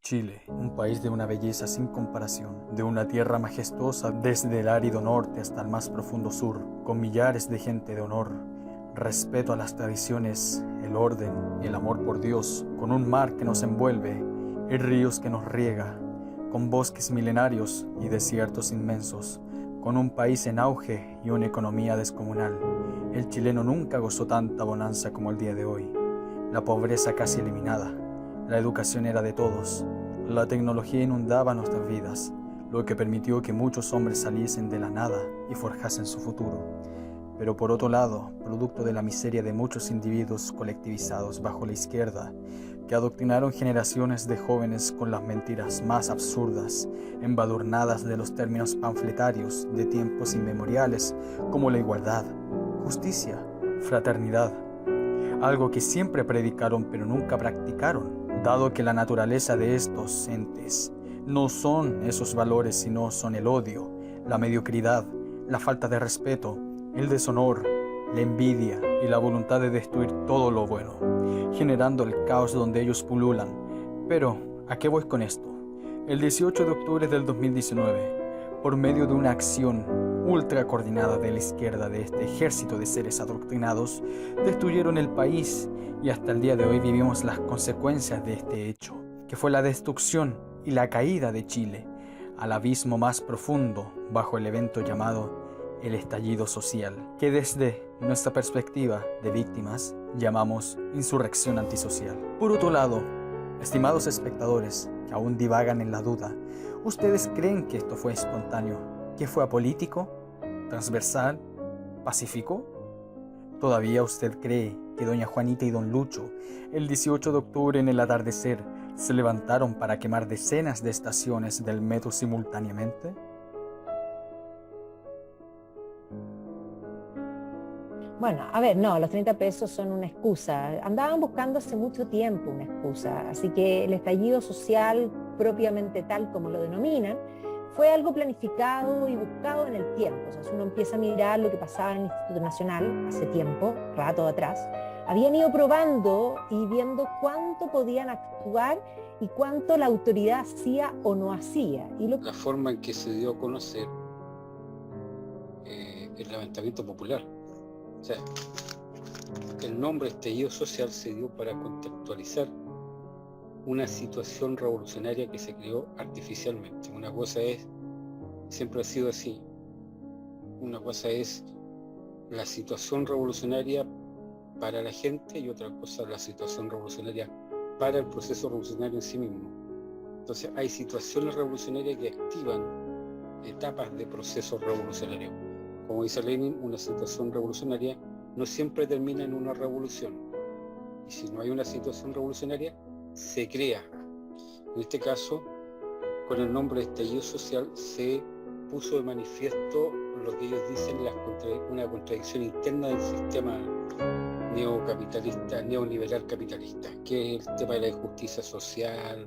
Chile, un país de una belleza sin comparación, de una tierra majestuosa desde el árido norte hasta el más profundo sur, con millares de gente de honor, respeto a las tradiciones, el orden y el amor por Dios, con un mar que nos envuelve y ríos que nos riega, con bosques milenarios y desiertos inmensos, con un país en auge y una economía descomunal. El chileno nunca gozó tanta bonanza como el día de hoy. La pobreza casi eliminada, la educación era de todos, la tecnología inundaba nuestras vidas, lo que permitió que muchos hombres saliesen de la nada y forjasen su futuro. Pero por otro lado, producto de la miseria de muchos individuos colectivizados bajo la izquierda, que adoctrinaron generaciones de jóvenes con las mentiras más absurdas, embadurnadas de los términos panfletarios de tiempos inmemoriales como la igualdad, justicia, fraternidad, algo que siempre predicaron pero nunca practicaron, dado que la naturaleza de estos entes no son esos valores, sino son el odio, la mediocridad, la falta de respeto, el deshonor, la envidia y la voluntad de destruir todo lo bueno, generando el caos donde ellos pululan. Pero, ¿a qué voy con esto? El 18 de octubre del 2019, por medio de una acción ultra coordinada de la izquierda de este ejército de seres adoctrinados, destruyeron el país y hasta el día de hoy vivimos las consecuencias de este hecho, que fue la destrucción y la caída de Chile al abismo más profundo bajo el evento llamado el estallido social, que desde nuestra perspectiva de víctimas llamamos insurrección antisocial. Por otro lado, estimados espectadores que aún divagan en la duda, ¿ustedes creen que esto fue espontáneo? ¿Que fue apolítico? ¿Transversal? ¿Pacífico? ¿Todavía usted cree que doña Juanita y don Lucho, el 18 de octubre en el atardecer, se levantaron para quemar decenas de estaciones del metro simultáneamente? Bueno, a ver, no, los 30 pesos son una excusa. Andaban buscando hace mucho tiempo una excusa, así que el estallido social, propiamente tal como lo denominan, fue algo planificado y buscado en el tiempo. O sea, si uno empieza a mirar lo que pasaba en el Instituto Nacional hace tiempo, rato atrás, habían ido probando y viendo cuánto podían actuar y cuánto la autoridad hacía o no hacía. La forma en que se dio a conocer el levantamiento popular. O sea, el nombre estallido social se dio para contextualizar una situación revolucionaria que se creó artificialmente. Una cosa es, siempre ha sido así, una cosa es la situación revolucionaria para la gente y otra cosa la situación revolucionaria para el proceso revolucionario en sí mismo. Entonces hay situaciones revolucionarias que activan etapas de procesos revolucionarios. Como dice Lenin, una situación revolucionaria no siempre termina en una revolución. Y si no hay una situación revolucionaria, se crea. En este caso, con el nombre de estallido social, se puso de manifiesto lo que ellos dicen una contradicción interna del sistema neocapitalista, neoliberal capitalista, que es el tema de la injusticia social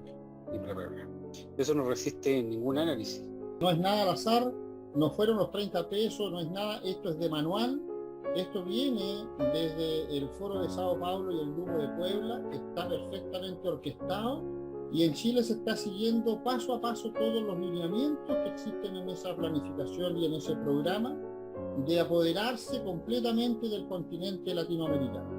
y bla, bla, bla. Eso no resiste ningún análisis. No es nada al azar, no fueron los 30 pesos, no es nada, esto es de manual, esto viene desde el Foro de Sao Paulo y el Duomo de Puebla, está perfectamente orquestado y en Chile se está siguiendo paso a paso todos los lineamientos que existen en esa planificación y en ese programa de apoderarse completamente del continente latinoamericano.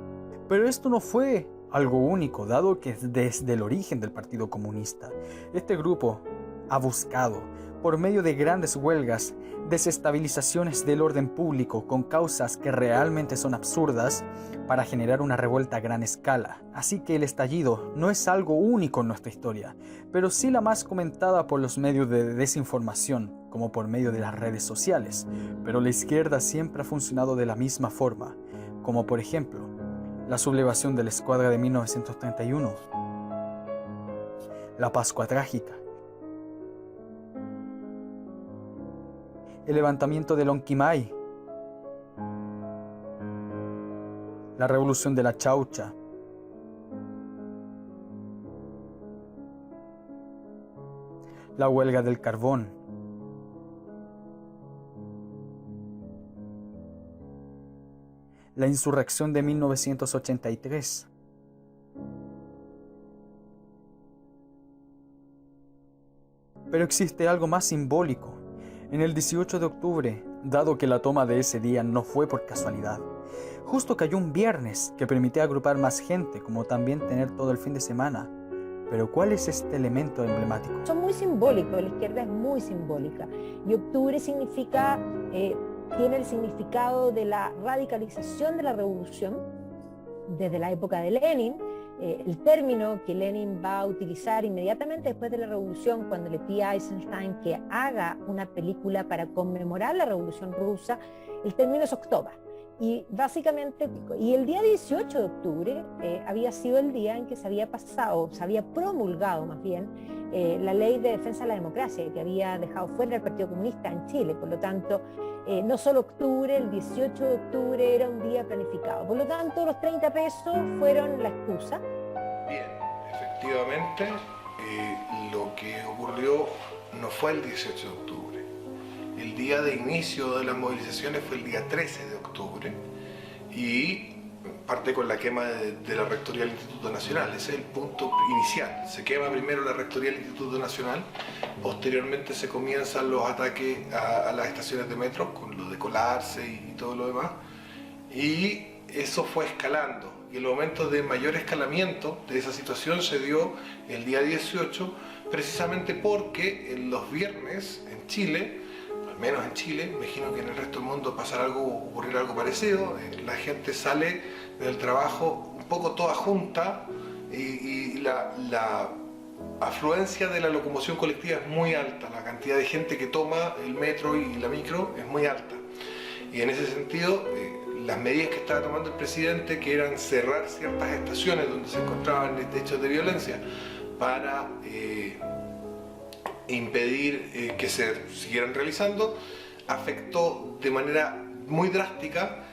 Pero esto no fue algo único, dado que desde el origen del Partido Comunista, este grupo ha buscado, por medio de grandes huelgas, desestabilizaciones del orden público con causas que realmente son absurdas, para generar una revuelta a gran escala. Así que el estallido no es algo único en nuestra historia, pero sí la más comentada por los medios de desinformación, como por medio de las redes sociales. Pero la izquierda siempre ha funcionado de la misma forma, como por ejemplo, la sublevación de la escuadra de 1931, la Pascua Trágica, el levantamiento de Lonquimay, la revolución de la Chaucha, la huelga del carbón, la insurrección de 1983, Pero existe algo más simbólico. En el 18 de octubre, dado que la toma de ese día no fue por casualidad, justo cayó un viernes que permitía agrupar más gente, como también tener todo el fin de semana. Pero ¿cuál es este elemento emblemático? Son muy simbólicos, la izquierda es muy simbólica. Y octubre significa, tiene el significado de la radicalización de la revolución desde la época de Lenin. El término que Lenin va a utilizar inmediatamente después de la revolución, cuando le pide a Eisenstein que haga una película para conmemorar la revolución rusa, el término es Oktober. Y básicamente, y el día 18 de octubre había sido el día en que se había promulgado más bien, la ley de defensa de la democracia, que había dejado fuera el Partido Comunista en Chile. Por lo tanto, no solo octubre, el 18 de octubre era un día planificado. Por lo tanto, los 30 pesos fueron la excusa. Bien, efectivamente, lo que ocurrió no fue el 18 de octubre. El día de inicio de las movilizaciones fue el día 13 de octubre y parte con la quema de la rectoría del Instituto Nacional. Ese es el punto inicial. Se quema primero la rectoría del Instituto Nacional, posteriormente se comienzan los ataques a las estaciones de metro, con lo de colarse y todo lo demás, y eso fue escalando. Y el momento de mayor escalamiento de esa situación se dio el día 18, precisamente porque en los viernes en Chile, al menos en Chile, imagino que en el resto del mundo ocurrir algo parecido, la gente sale del trabajo un poco toda junta y la afluencia de la locomoción colectiva es muy alta, la cantidad de gente que toma el metro y la micro es muy alta. Y en ese sentido, las medidas que estaba tomando el presidente, que eran cerrar ciertas estaciones donde se encontraban hechos de violencia para impedir que se siguieran realizando, afectó de manera muy drástica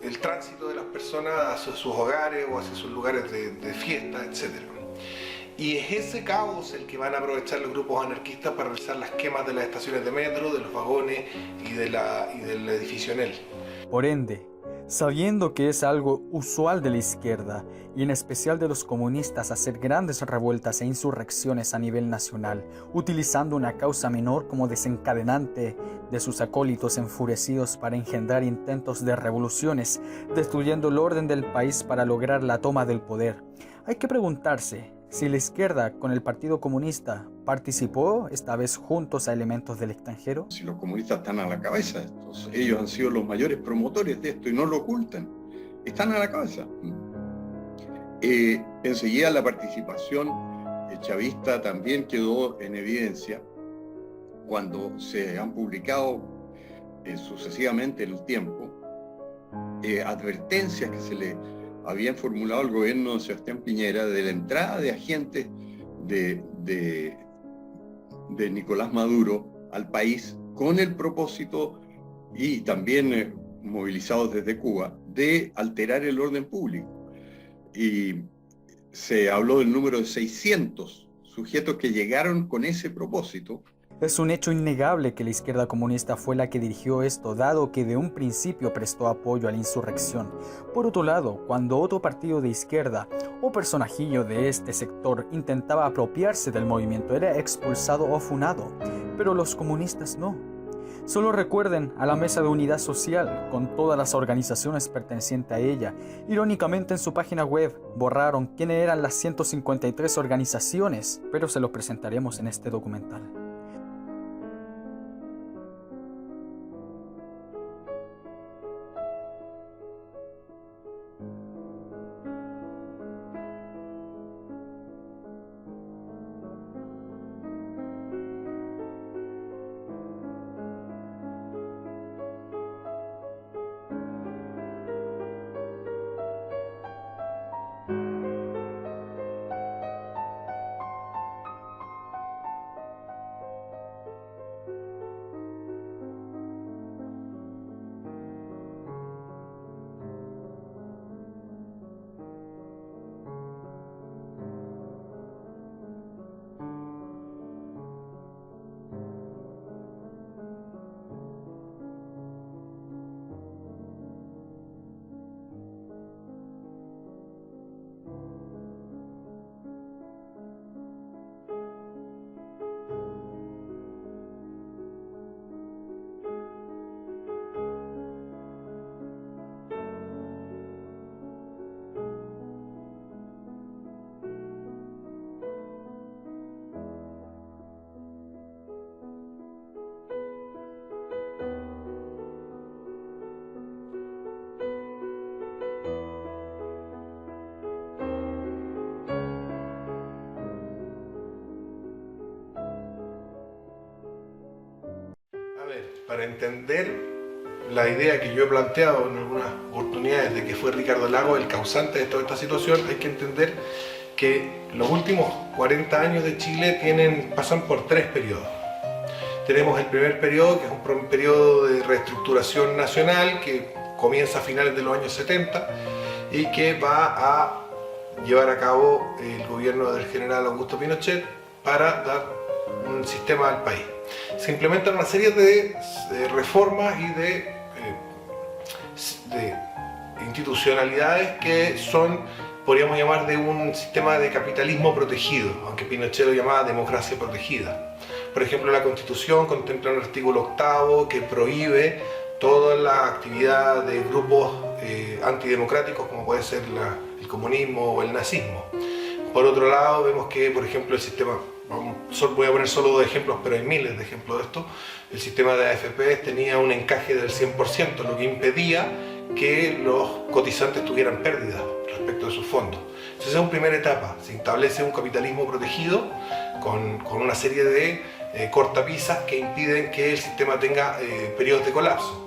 el tránsito de las personas hacia sus hogares o hacia sus lugares de fiesta, etc. Y es ese caos el que van a aprovechar los grupos anarquistas para realizar las quemas de las estaciones de metro, de los vagones y del edificio en él. Por ende, sabiendo que es algo usual de la izquierda, y en especial de los comunistas, hacer grandes revueltas e insurrecciones a nivel nacional, utilizando una causa menor como desencadenante de sus acólitos enfurecidos para engendrar intentos de revoluciones, destruyendo el orden del país para lograr la toma del poder, hay que preguntarse si la izquierda con el Partido Comunista participó esta vez juntos a elementos del extranjero. Si los comunistas están a la cabeza, ellos han sido los mayores promotores de esto y no lo ocultan, están a la cabeza. Enseguida la participación chavista también quedó en evidencia cuando se han publicado sucesivamente en el tiempo advertencias que se le habían formulado al gobierno de Sebastián Piñera de la entrada de agentes de Nicolás Maduro al país con el propósito, y también movilizados desde Cuba, de alterar el orden público. Y se habló del número de 600 sujetos que llegaron con ese propósito. Es un hecho innegable que la izquierda comunista fue la que dirigió esto, dado que de un principio prestó apoyo a la insurrección. Por otro lado, cuando otro partido de izquierda o personajillo de este sector intentaba apropiarse del movimiento, era expulsado o funado, pero los comunistas no. Solo recuerden a la Mesa de Unidad Social, con todas las organizaciones pertenecientes a ella. Irónicamente, en su página web borraron quiénes eran las 153 organizaciones, pero se los presentaremos en este documental. A ver, para entender la idea que yo he planteado en algunas oportunidades de que fue Ricardo Lagos el causante de toda esta situación, hay que entender que los últimos 40 años de Chile pasan por 3 periodos. Tenemos el primer periodo, que es un periodo de reestructuración nacional que comienza a finales de los años 70 y que va a llevar a cabo el gobierno del general Augusto Pinochet para dar un sistema al país. Se implementan una serie de reformas y de institucionalidades que son, podríamos llamar, de un sistema de capitalismo protegido, aunque Pinochet lo llamaba democracia protegida. Por ejemplo, la Constitución contempla un artículo 8º que prohíbe toda la actividad de grupos antidemocráticos como puede ser el comunismo o el nazismo. Por otro lado, vemos que, por ejemplo, el sistema, voy a poner solo 2 ejemplos, pero hay miles de ejemplos de esto, el sistema de AFP tenía un encaje del 100%, lo que impedía que los cotizantes tuvieran pérdidas respecto de sus fondos. Entonces, esa es una primera etapa, se establece un capitalismo protegido con una serie de cortapisas que impiden que el sistema tenga periodos de colapso.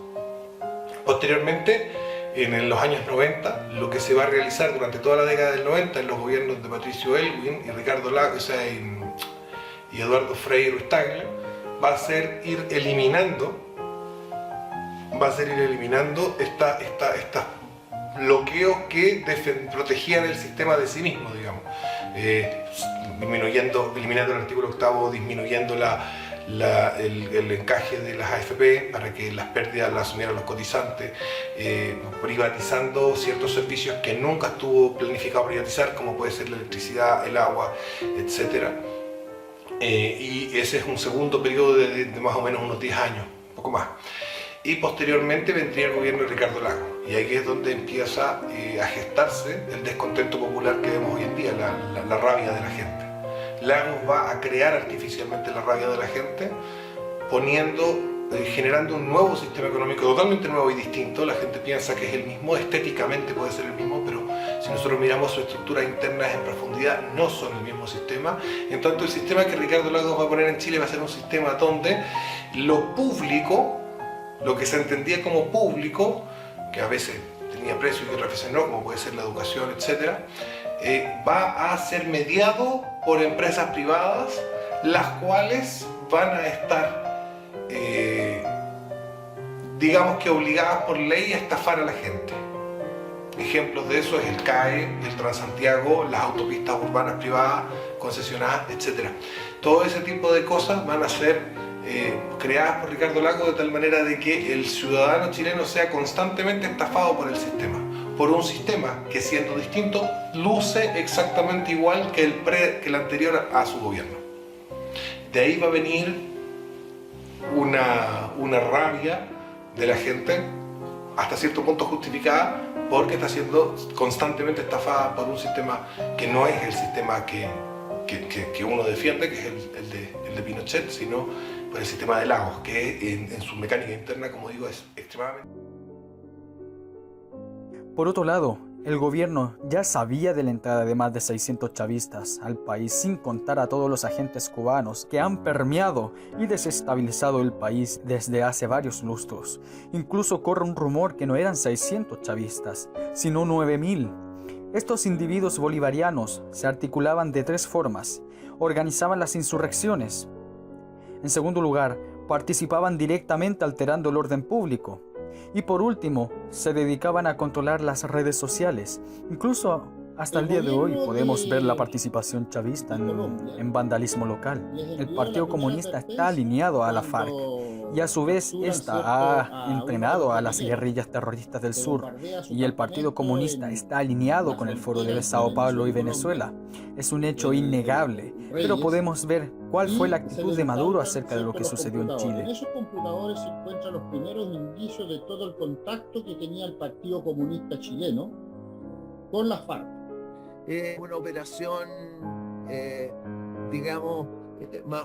Posteriormente, en los años 90, lo que se va a realizar durante toda la década del 90 en los gobiernos de Patricio Aylwin y Ricardo Lagos, y Eduardo Frei Ruiz-Tagle, va a ser ir eliminando estos bloqueos que protegían el sistema de sí mismo, digamos, eliminando el artículo 8º, disminuyendo el encaje de las AFP para que las pérdidas las asumieran los cotizantes, privatizando ciertos servicios que nunca estuvo planificado privatizar, como puede ser la electricidad, el agua, etc. Y ese es un segundo periodo de más o menos unos 10 años, un poco más. Y posteriormente vendría el gobierno de Ricardo Lagos, y ahí es donde empieza a gestarse el descontento popular que vemos hoy en día, la rabia de la gente. Lagos va a crear artificialmente la rabia de la gente, generando un nuevo sistema económico totalmente nuevo y distinto. La gente piensa que es el mismo, estéticamente puede ser el mismo, pero si nosotros miramos su estructura interna en profundidad, no son el mismo sistema. En tanto, el sistema que Ricardo Lagos va a poner en Chile va a ser un sistema donde lo público, lo que se entendía como público, que a veces tenía precio y otras veces no, como puede ser la educación, etc., va a ser mediado por empresas privadas, las cuales van a estar, digamos que obligadas por ley a estafar a la gente. Ejemplos de eso es el CAE, el Transantiago, las autopistas urbanas privadas, concesionadas, etc. Todo ese tipo de cosas van a ser creadas por Ricardo Lagos de tal manera de que el ciudadano chileno sea constantemente estafado por el sistema, por un sistema que, siendo distinto, luce exactamente igual que el anterior a su gobierno. De ahí va a venir una rabia de la gente, hasta cierto punto justificada, porque está siendo constantemente estafada por un sistema que no es el sistema que uno defiende, que es el de Pinochet, sino por el sistema de Lagos, que en su mecánica interna, como digo, es extremadamente... Por otro lado, el gobierno ya sabía de la entrada de más de 600 chavistas al país, sin contar a todos los agentes cubanos que han permeado y desestabilizado el país desde hace varios lustros. Incluso corre un rumor que no eran 600 chavistas, sino 9.000. Estos individuos bolivarianos se articulaban de 3 formas. Organizaban las insurrecciones. En segundo lugar, participaban directamente alterando el orden público. Y por último, se dedicaban a controlar las redes sociales. Incluso hasta el día de hoy podemos ver la participación chavista en vandalismo local. El Partido Comunista está alineado a la FARC y a su vez esta ha entrenado a las guerrillas terroristas del sur, y el Partido Comunista está alineado con el Foro de Sao Paulo y Venezuela. Es un hecho innegable, pero podemos ver cuál fue la actitud de Maduro acerca de lo que sucedió en Chile. En esos computadores se encuentran los primeros indicios de todo el contacto que tenía el Partido Comunista chileno con la FARC. Una operación, digamos,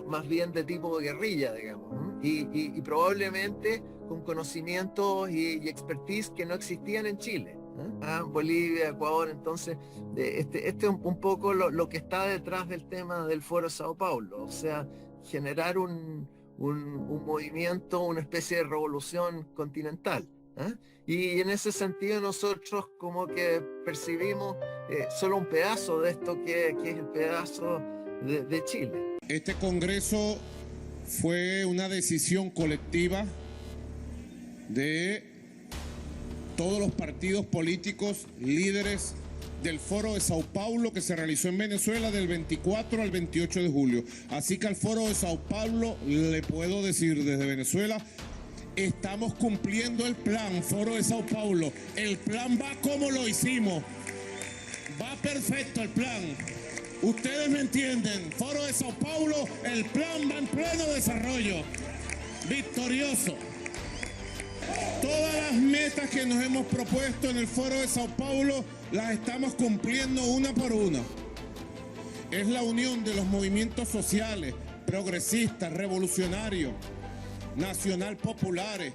más bien de tipo de guerrilla, digamos, y probablemente con conocimientos y expertise que no existían en Chile. Bolivia, Ecuador. Entonces este es un poco lo que está detrás del tema del Foro Sao Paulo, o sea, generar un un movimiento, una especie de revolución continental. Y en ese sentido nosotros como que percibimos solo un pedazo de esto que es el pedazo de Chile. Este Congreso fue una decisión colectiva de todos los partidos políticos líderes del Foro de Sao Paulo que se realizó en Venezuela del 24 al 28 de julio. Así que al Foro de Sao Paulo le puedo decir desde Venezuela, estamos cumpliendo el plan, Foro de Sao Paulo. El plan va como lo hicimos. Va perfecto el plan. Ustedes me entienden. Foro de Sao Paulo, el plan va en pleno desarrollo. Victorioso. Todas las metas que nos hemos propuesto en el Foro de Sao Paulo las estamos cumpliendo una por una. Es la unión de los movimientos sociales, progresistas, revolucionarios, nacional populares.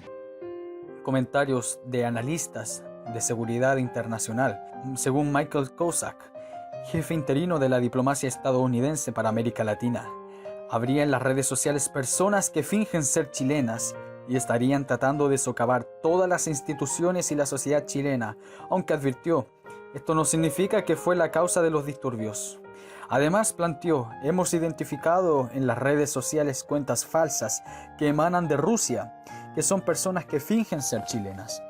Comentarios de analistas de seguridad internacional. Según Michael Kozak, jefe interino de la diplomacia estadounidense para América Latina, habría en las redes sociales personas que fingen ser chilenas y estarían tratando de socavar todas las instituciones y la sociedad chilena, aunque advirtió, esto no significa que fue la causa de los disturbios. Además planteó, hemos identificado en las redes sociales cuentas falsas que emanan de Rusia, que son personas que fingen ser chilenas.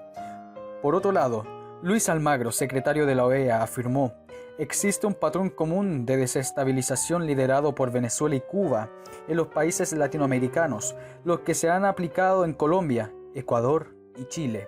Por otro lado, Luis Almagro, secretario de la OEA, afirmó, existe un patrón común de desestabilización liderado por Venezuela y Cuba en los países latinoamericanos, los que se han aplicado en Colombia, Ecuador y Chile.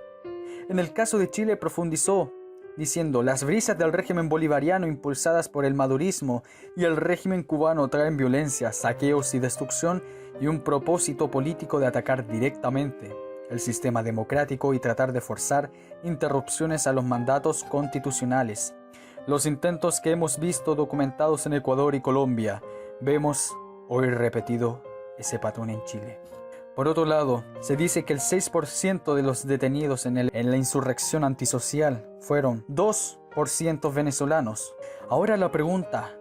En el caso de Chile profundizó, diciendo, las brisas del régimen bolivariano impulsadas por el madurismo y el régimen cubano traen violencia, saqueos y destrucción y un propósito político de atacar directamente el sistema democrático y tratar de forzar interrupciones a los mandatos constitucionales. Los intentos que hemos visto documentados en Ecuador y Colombia, vemos hoy repetido ese patrón en Chile. Por otro lado, se dice que el 6% de los detenidos en la insurrección antisocial fueron 2% venezolanos. Ahora la pregunta,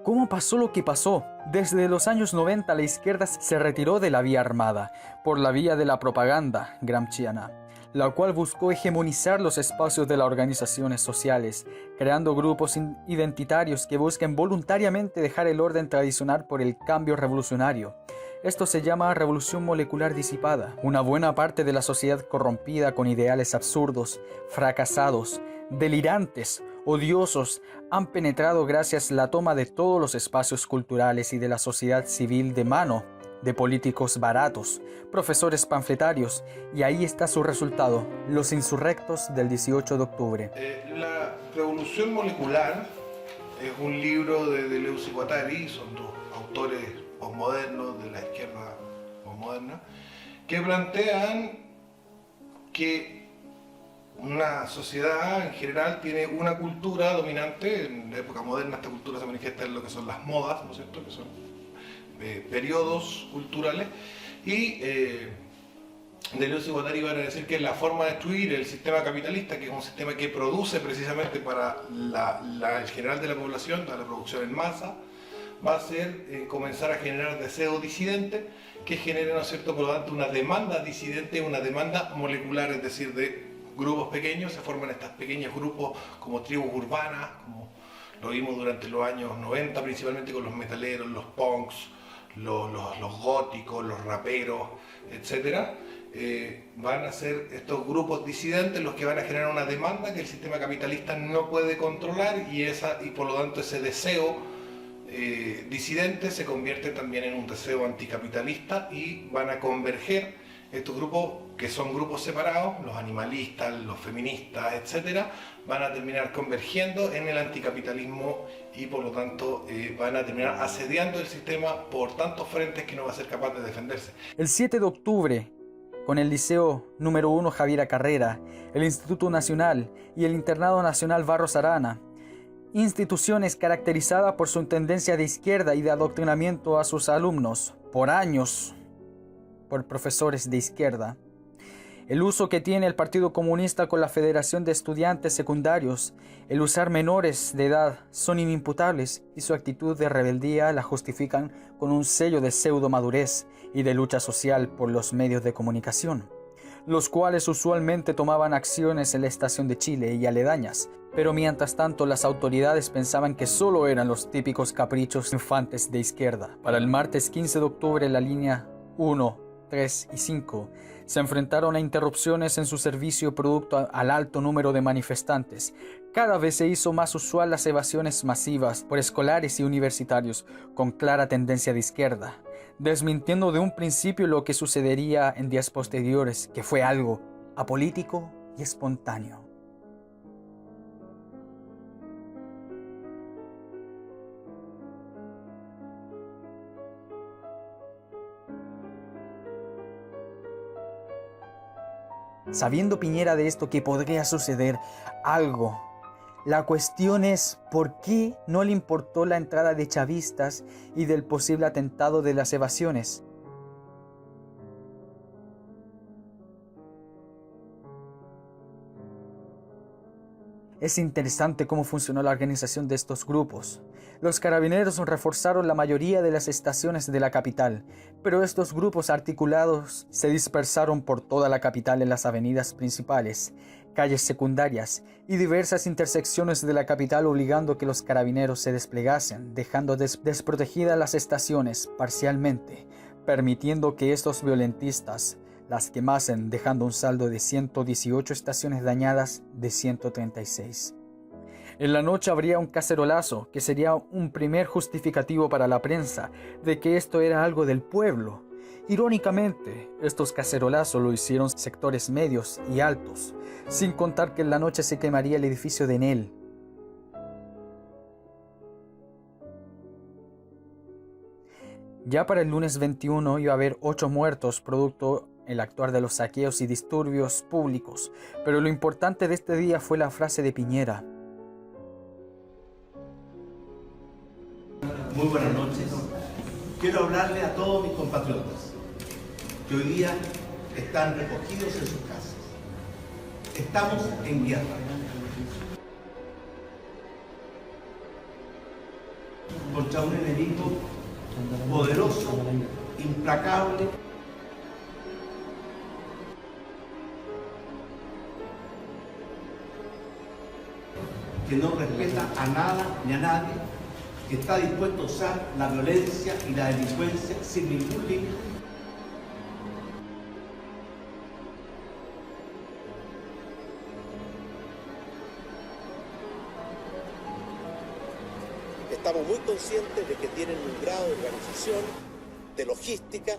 ¿cómo pasó lo que pasó? Desde los años 90 la izquierda se retiró de la vía armada por la vía de la propaganda gramsciana, la cual buscó hegemonizar los espacios de las organizaciones sociales, creando grupos identitarios que busquen voluntariamente dejar el orden tradicional por el cambio revolucionario. Esto se llama revolución molecular disipada. Una buena parte de la sociedad corrompida con ideales absurdos, fracasados, delirantes, odiosos, han penetrado gracias a la toma de todos los espacios culturales y de la sociedad civil de mano de políticos baratos, profesores panfletarios, y ahí está su resultado, los insurrectos del 18 de octubre. La revolución molecular es un libro de Deleuze y Guattari, son dos autores posmodernos de la izquierda posmoderna, que plantean que una sociedad en general tiene una cultura dominante. En la época moderna esta cultura se manifiesta en lo que son las modas, ¿no es cierto?, que son periodos culturales, y Deleuze y Guattari van a decir que la forma de destruir el sistema capitalista, que es un sistema que produce precisamente para el general de la población, para la producción en masa, va a ser comenzar a generar deseo disidente, que genere, ¿no es cierto?, por lo tanto, una demanda disidente, una demanda molecular, es decir, de grupos pequeños, se forman estos pequeños grupos como tribus urbanas, como lo vimos durante los años 90, principalmente con los metaleros, los punks, los góticos, los raperos, etc. Van a ser estos grupos disidentes los que van a generar una demanda que el sistema capitalista no puede controlar, y por lo tanto ese deseo disidente se convierte también en un deseo anticapitalista, y van a converger estos grupos, que son grupos separados, los animalistas, los feministas, etc., van a terminar convergiendo en el anticapitalismo, y por lo tanto van a terminar asediando el sistema por tantos frentes que no va a ser capaz de defenderse. El 7 de octubre, con el Liceo número 1 Javiera Carrera, el Instituto Nacional y el Internado Nacional Barros Arana, instituciones caracterizadas por su tendencia de izquierda y de adoctrinamiento a sus alumnos por años por profesores de izquierda, El uso que tiene el Partido Comunista con la Federación de Estudiantes Secundarios, el usar menores de edad, son inimputables y su actitud de rebeldía la justifican con un sello de pseudo-madurez y de lucha social por los medios de comunicación, los cuales usualmente tomaban acciones en la estación de Chile y aledañas, pero mientras tanto las autoridades pensaban que solo eran los típicos caprichos infantes de izquierda. Para el martes 15 de octubre la línea 1, 3 y 5 se enfrentaron a interrupciones en su servicio producto al alto número de manifestantes. Cada vez se hizo más usual las evasiones masivas por escolares y universitarios con clara tendencia de izquierda, desmintiendo de un principio lo que sucedería en días posteriores, que fue algo apolítico y espontáneo. Sabiendo Piñera de esto que podría suceder algo, la cuestión es por qué no le importó la entrada de chavistas y del posible atentado de las evasiones. Es interesante cómo funcionó la organización de estos grupos. Los carabineros reforzaron la mayoría de las estaciones de la capital, pero estos grupos articulados se dispersaron por toda la capital en las avenidas principales, calles secundarias y diversas intersecciones de la capital, obligando a que los carabineros se desplegasen, dejando desprotegidas las estaciones parcialmente, permitiendo que estos violentistas las quemasen, dejando un saldo de 118 estaciones dañadas de 136. En la noche habría un cacerolazo, que sería un primer justificativo para la prensa de que esto era algo del pueblo. Irónicamente, estos cacerolazos lo hicieron sectores medios y altos, sin contar que en la noche se quemaría el edificio de Enel. Ya para el lunes 21 iba a haber 8 muertos producto el actuar de los saqueos y disturbios públicos, pero lo importante de este día fue la frase de Piñera. Muy buenas noches. Quiero hablarle a todos mis compatriotas que hoy día están recogidos en sus casas. Estamos en guerra. Contra un enemigo poderoso, implacable, que no respeta a nada ni a nadie, que está dispuesto a usar la violencia y la delincuencia sin ningún límite. Estamos muy conscientes de que tienen un grado de organización, de logística,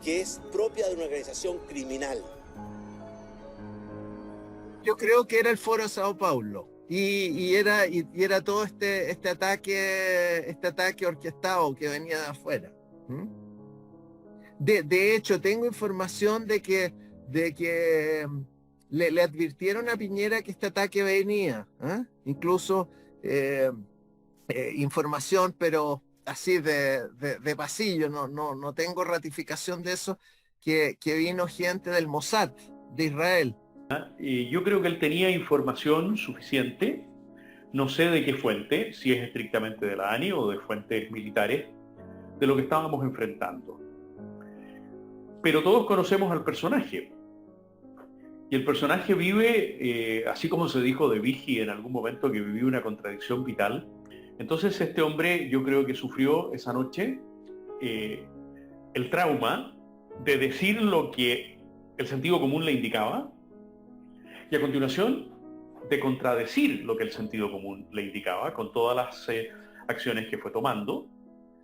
que es propia de una organización criminal. Yo creo que era el Foro Sao Paulo. Y era todo este ataque orquestado que venía de afuera. De hecho, tengo información de que le advirtieron a Piñera que este ataque venía. Incluso información, pero así de pasillo, no tengo ratificación de eso, que vino gente del Mossad de Israel. Yo creo que él tenía información suficiente, no sé de qué fuente, si es estrictamente de la ANI o de fuentes militares, de lo que estábamos enfrentando. Pero todos conocemos al personaje. Y el personaje vive, así como se dijo de Vigi en algún momento, que vivió una contradicción vital. Entonces este hombre, yo creo que sufrió esa noche el trauma de decir lo que el sentido común le indicaba, y a continuación de contradecir lo que el sentido común le indicaba con todas las acciones que fue tomando.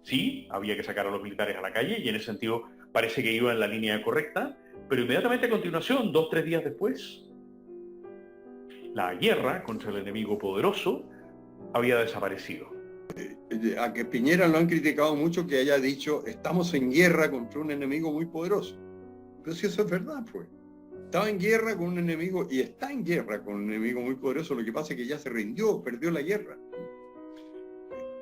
Sí, había que sacar a los militares a la calle y en ese sentido parece que iba en la línea correcta, pero inmediatamente a continuación, 2 o 3 días después, la guerra contra el enemigo poderoso había desaparecido. A que Piñera lo han criticado mucho, que haya dicho estamos en guerra contra un enemigo muy poderoso. Pero si eso es verdad, pues. Estaba en guerra con un enemigo y está en guerra con un enemigo muy poderoso. Lo que pasa es que ya se rindió, perdió la guerra.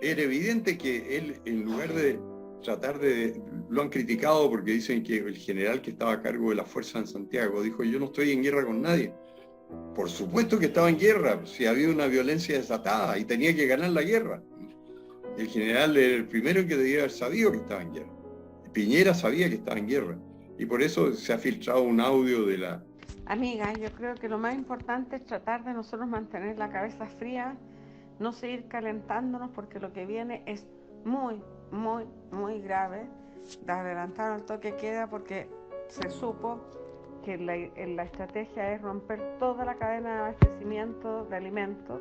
Era evidente que él, en lugar de tratar de lo han criticado porque dicen que el general que estaba a cargo de la fuerza en Santiago dijo: yo no estoy en guerra con nadie. Por supuesto que estaba en guerra, si había una violencia desatada y tenía que ganar la guerra. El general era el primero que debía haber sabido que estaba en guerra. Piñera sabía que estaba en guerra y por eso se ha filtrado un audio de la... Amiga, yo creo que lo más importante es tratar de nosotros mantener la cabeza fría, no seguir calentándonos, porque lo que viene es muy, muy, muy grave. Adelantaron el toque de queda porque se supo que la estrategia es romper toda la cadena de abastecimiento de alimentos,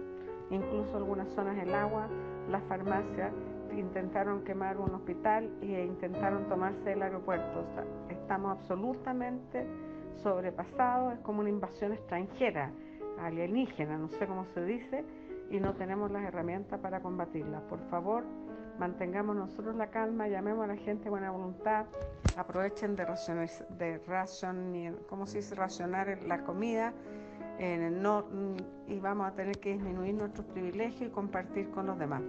incluso algunas zonas del agua, las farmacias. Intentaron quemar un hospital e intentaron tomarse el aeropuerto. O sea, estamos absolutamente sobrepasados, es como una invasión extranjera, alienígena, no sé cómo se dice, y no tenemos las herramientas para combatirla. Por favor, mantengamos nosotros la calma, llamemos a la gente de buena voluntad, aprovechen de racionar la comida, y vamos a tener que disminuir nuestros privilegios y compartir con los demás.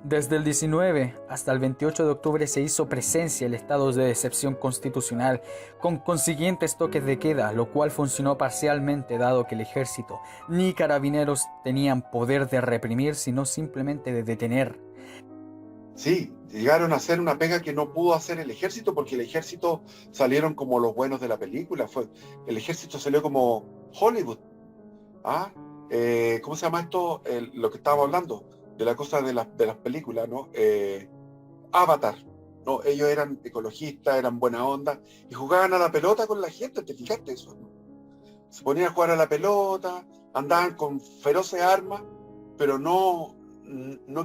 Desde el 19 hasta el 28 de octubre se hizo presencia el estado de excepción constitucional, con consiguientes toques de queda, lo cual funcionó parcialmente dado que el ejército ni carabineros tenían poder de reprimir, sino simplemente de detener. Sí, llegaron a hacer una pega que no pudo hacer el ejército, porque el ejército salieron como los buenos de la película. El ejército salió como Hollywood. ¿Cómo se llama esto? Lo que estábamos hablando, de la cosa de las películas, ¿no? Avatar, ¿no? Ellos eran ecologistas, eran buena onda, y jugaban a la pelota con la gente, ¿te fijaste eso? ¿No? Se ponían a jugar a la pelota, andaban con feroces armas, pero no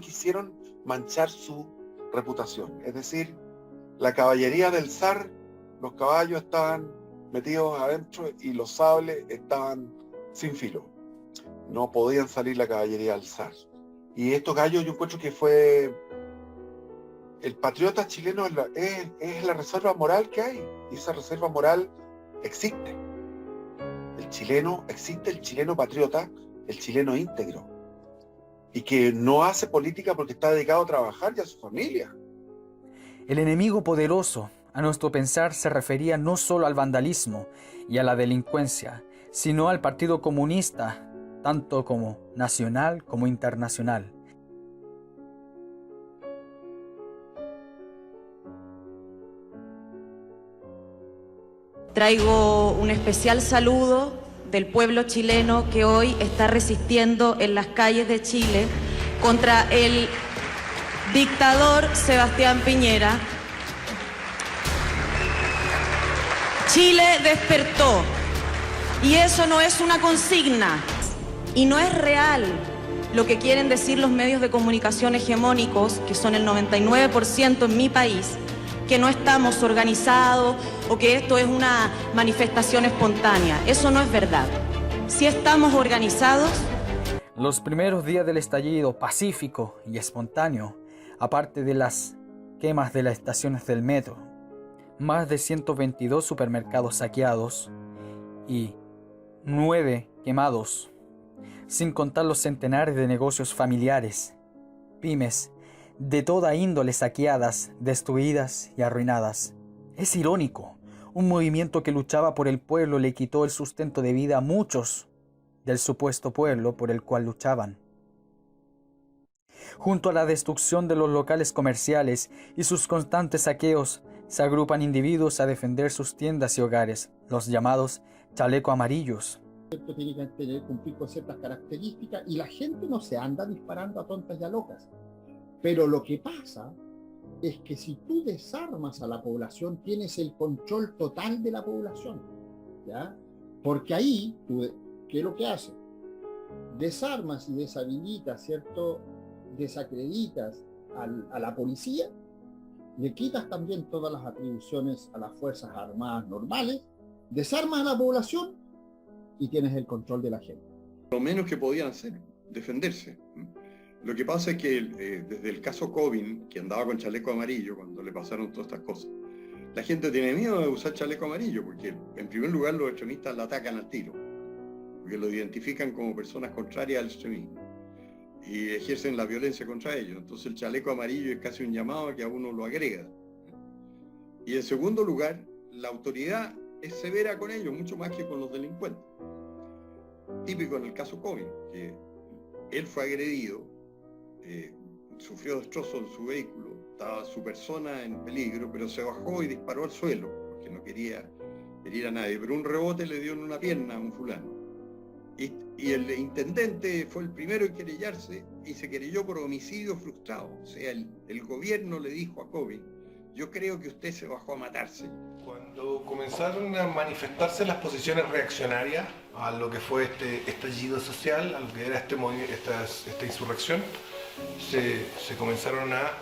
quisieron manchar su reputación. Es decir, la caballería del zar, los caballos estaban metidos adentro y los sables estaban sin filo. No podían salir la caballería del zar. Y estos gallos, yo encuentro que fue... El patriota chileno es la reserva moral que hay. Y esa reserva moral existe. El chileno existe, el chileno patriota, el chileno íntegro. Y que no hace política porque está dedicado a trabajar y a su familia. El enemigo poderoso, a nuestro pensar, se refería no solo al vandalismo y a la delincuencia, sino al Partido Comunista, tanto como nacional como internacional. Traigo un especial saludo del pueblo chileno que hoy está resistiendo en las calles de Chile contra el dictador Sebastián Piñera. Chile despertó y eso no es una consigna y no es real lo que quieren decir los medios de comunicación hegemónicos, que son el 99% en mi país, que no estamos organizados o que esto es una manifestación espontánea. Eso no es verdad. Si estamos organizados. Los primeros días del estallido pacífico y espontáneo, aparte de las quemas de las estaciones del metro, más de 122 supermercados saqueados y 9 quemados, sin contar los centenares de negocios familiares, pymes, de toda índole saqueadas, destruidas y arruinadas. Es irónico, un movimiento que luchaba por el pueblo le quitó el sustento de vida a muchos del supuesto pueblo por el cual luchaban. Junto a la destrucción de los locales comerciales y sus constantes saqueos, se agrupan individuos a defender sus tiendas y hogares, los llamados chaleco amarillos. Tiene que cumplir con ciertas características y la gente no se anda disparando a tontas y a locas. Pero lo que pasa es que si tú desarmas a la población, tienes el control total de la población, ¿ya? Porque ahí, ¿qué es lo que hace? Desarmas y deshabilitas, ¿cierto? Desacreditas a la policía, le quitas también todas las atribuciones a las Fuerzas Armadas normales, desarmas a la población y tienes el control de la gente. Lo menos que podían hacer, defenderse. Lo que pasa es que desde el caso Cobin, que andaba con chaleco amarillo cuando le pasaron todas estas cosas, la gente tiene miedo de usar chaleco amarillo porque en primer lugar los extremistas la atacan al tiro, porque lo identifican como personas contrarias al extremismo. y ejercen la violencia contra ellos. Entonces el chaleco amarillo es casi un llamado a que a uno lo agrega. Y en segundo lugar, la autoridad es severa con ellos, mucho más que con los delincuentes. Típico en el caso Coven, que él fue agredido, sufrió destrozos en su vehículo, estaba su persona en peligro, pero se bajó y disparó al suelo, porque no quería herir a nadie, pero un rebote le dio en una pierna a un fulano. Y el intendente fue el primero en querellarse y se querelló por homicidio frustrado. O sea, el gobierno le dijo a Coven: yo creo que usted se bajó a matarse. Cuando comenzaron a manifestarse las posiciones reaccionarias a lo que fue este estallido social, a lo que era esta insurrección, se comenzaron a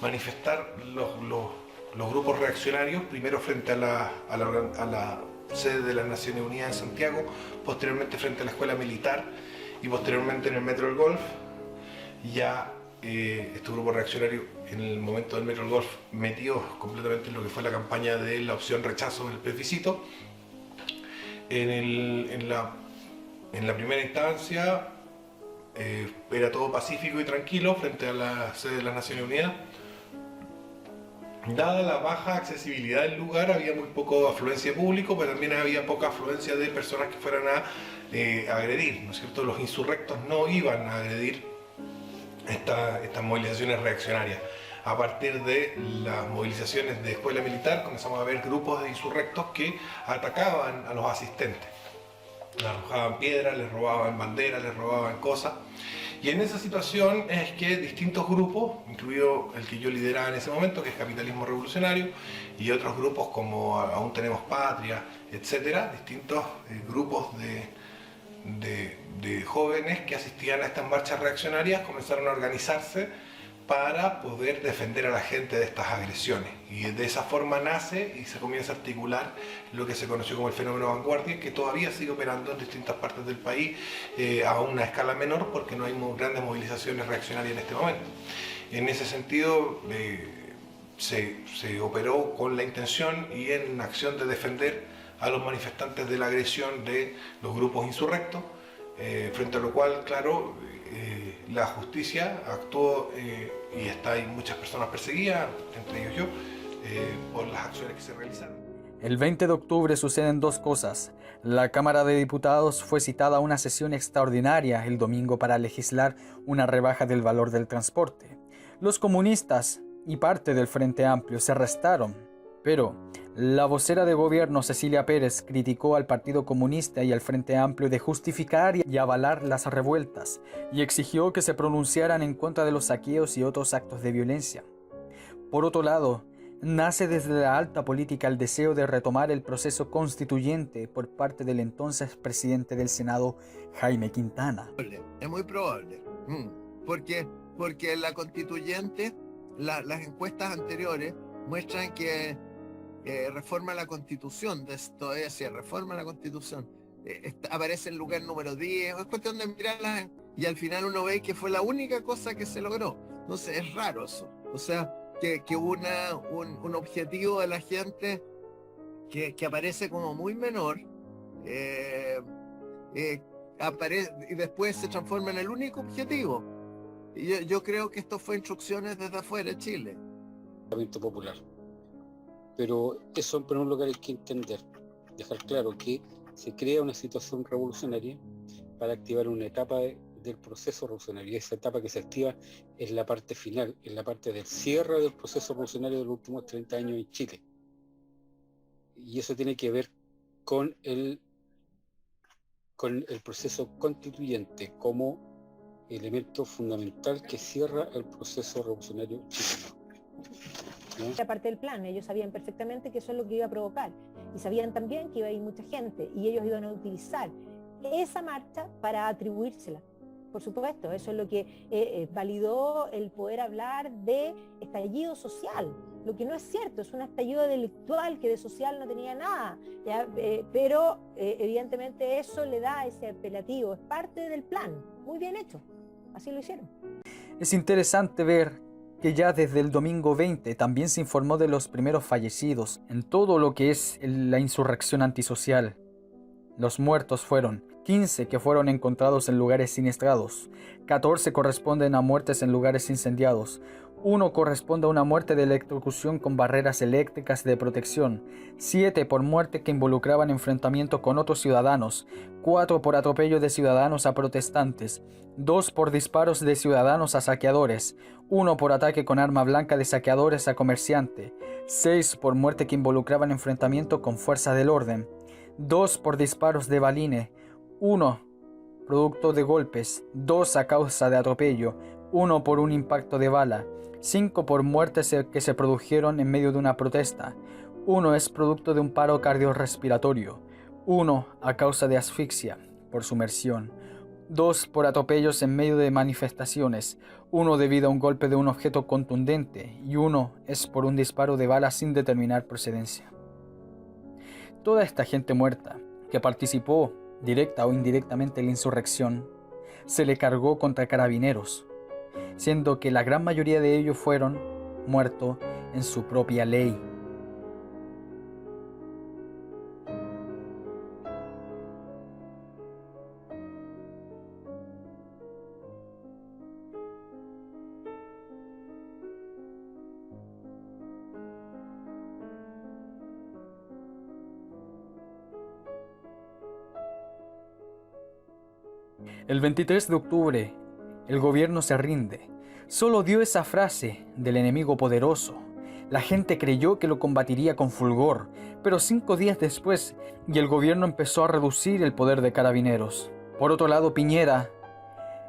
manifestar los grupos reaccionarios, primero frente a la sede de las Naciones Unidas en Santiago, posteriormente frente a la Escuela Militar y posteriormente en el Metro del Golf. Ya estos grupos reaccionarios en el momento del Metro del Golf metidos completamente en lo que fue la campaña de la opción rechazo del plebiscito. En la primera instancia era todo pacífico y tranquilo frente a la sede de las Naciones Unidas. Dada la baja accesibilidad del lugar, había muy poca afluencia de público, pero también había poca afluencia de personas que fueran a agredir, ¿no es cierto? Los insurrectos no iban a agredir estas movilizaciones reaccionarias. A partir de las movilizaciones de escuela militar comenzamos a ver grupos de insurrectos que atacaban a los asistentes. Les arrojaban piedras, les robaban banderas, les robaban cosas. Y en esa situación es que distintos grupos, incluido el que yo lideraba en ese momento, que es Capitalismo Revolucionario, y otros grupos como Aún Tenemos Patria, etcétera, distintos grupos de jóvenes que asistían a estas marchas reaccionarias comenzaron a organizarse para poder defender a la gente de estas agresiones. Y de esa forma nace y se comienza a articular lo que se conoció como el fenómeno vanguardia, que todavía sigue operando en distintas partes del país a una escala menor, porque no hay grandes movilizaciones reaccionarias en este momento. En ese sentido, se operó con la intención y en acción de defender a los manifestantes de la agresión de los grupos insurrectos, frente a lo cual, claro, la justicia actuó y hay muchas personas perseguidas, entre ellos yo, por las acciones que se realizaron. El 20 de octubre suceden dos cosas. La Cámara de Diputados fue citada a una sesión extraordinaria el domingo para legislar una rebaja del valor del transporte. Los comunistas y parte del Frente Amplio se restaron, pero la vocera de gobierno Cecilia Pérez criticó al Partido Comunista y al Frente Amplio de justificar y avalar las revueltas y exigió que se pronunciaran en contra de los saqueos y otros actos de violencia. Por otro lado, nace desde la alta política el deseo de retomar el proceso constituyente por parte del entonces presidente del Senado, Jaime Quintana. Es muy probable, porque la constituyente, las encuestas anteriores muestran que reforma la Constitución, de esto es, si reforma la Constitución, aparece en lugar número 10, es cuestión de mirarla y al final uno ve que fue la única cosa que se logró. Entonces es raro eso, o sea, que un objetivo de la gente que aparece como muy menor, aparece y después se transforma en el único objetivo. Y yo creo que esto fue instrucciones desde afuera de Chile. Popular. Pero eso en primer lugar hay que entender, dejar claro que se crea una situación revolucionaria para activar una etapa del proceso revolucionario. Y esa etapa que se activa es la parte final, es la parte del cierre del proceso revolucionario de los últimos 30 años en Chile. Y eso tiene que ver con el proceso constituyente como elemento fundamental que cierra el proceso revolucionario chileno. Era parte del plan, ellos sabían perfectamente que eso es lo que iba a provocar y sabían también que iba a ir mucha gente y ellos iban a utilizar esa marcha para atribuírsela. Por supuesto, eso es lo que validó el poder hablar de estallido social, lo que no es cierto, es un estallido delictual que de social no tenía nada, ¿ya? Pero evidentemente eso le da ese apelativo, es parte del plan, muy bien hecho, así lo hicieron. Es interesante ver que ya desde el domingo 20 también se informó de los primeros fallecidos en todo lo que es la insurrección antisocial. Los muertos fueron 15 que fueron encontrados en lugares siniestrados, 14 corresponden a muertes en lugares incendiados, 1 corresponde a una muerte de electrocución con barreras eléctricas de protección, 7 por muerte que involucraban enfrentamiento con otros ciudadanos, 4 por atropello de ciudadanos a protestantes, 2 por disparos de ciudadanos a saqueadores, 1 por ataque con arma blanca de saqueadores a comerciante, 6 por muerte que involucraban enfrentamiento con fuerza del orden, 2 por disparos de baline, 1 producto de golpes, 2 a causa de atropello, 1 por un impacto de bala, 5 por muertes que se produjeron en medio de una protesta, 1 es producto de un paro cardiorrespiratorio, 1 a causa de asfixia por sumersión, 2 por atropellos en medio de manifestaciones, 1 debido a un golpe de un objeto contundente y 1 es por un disparo de bala sin determinar procedencia. Toda esta gente muerta, que participó directa o indirectamente en la insurrección, se le cargó contra carabineros, siendo que la gran mayoría de ellos fueron muertos en su propia ley. El 23 de octubre, el gobierno se rinde. Solo dio esa frase del enemigo poderoso. La gente creyó que lo combatiría con fulgor, pero 5 días después, y el gobierno empezó a reducir el poder de Carabineros. Por otro lado, Piñera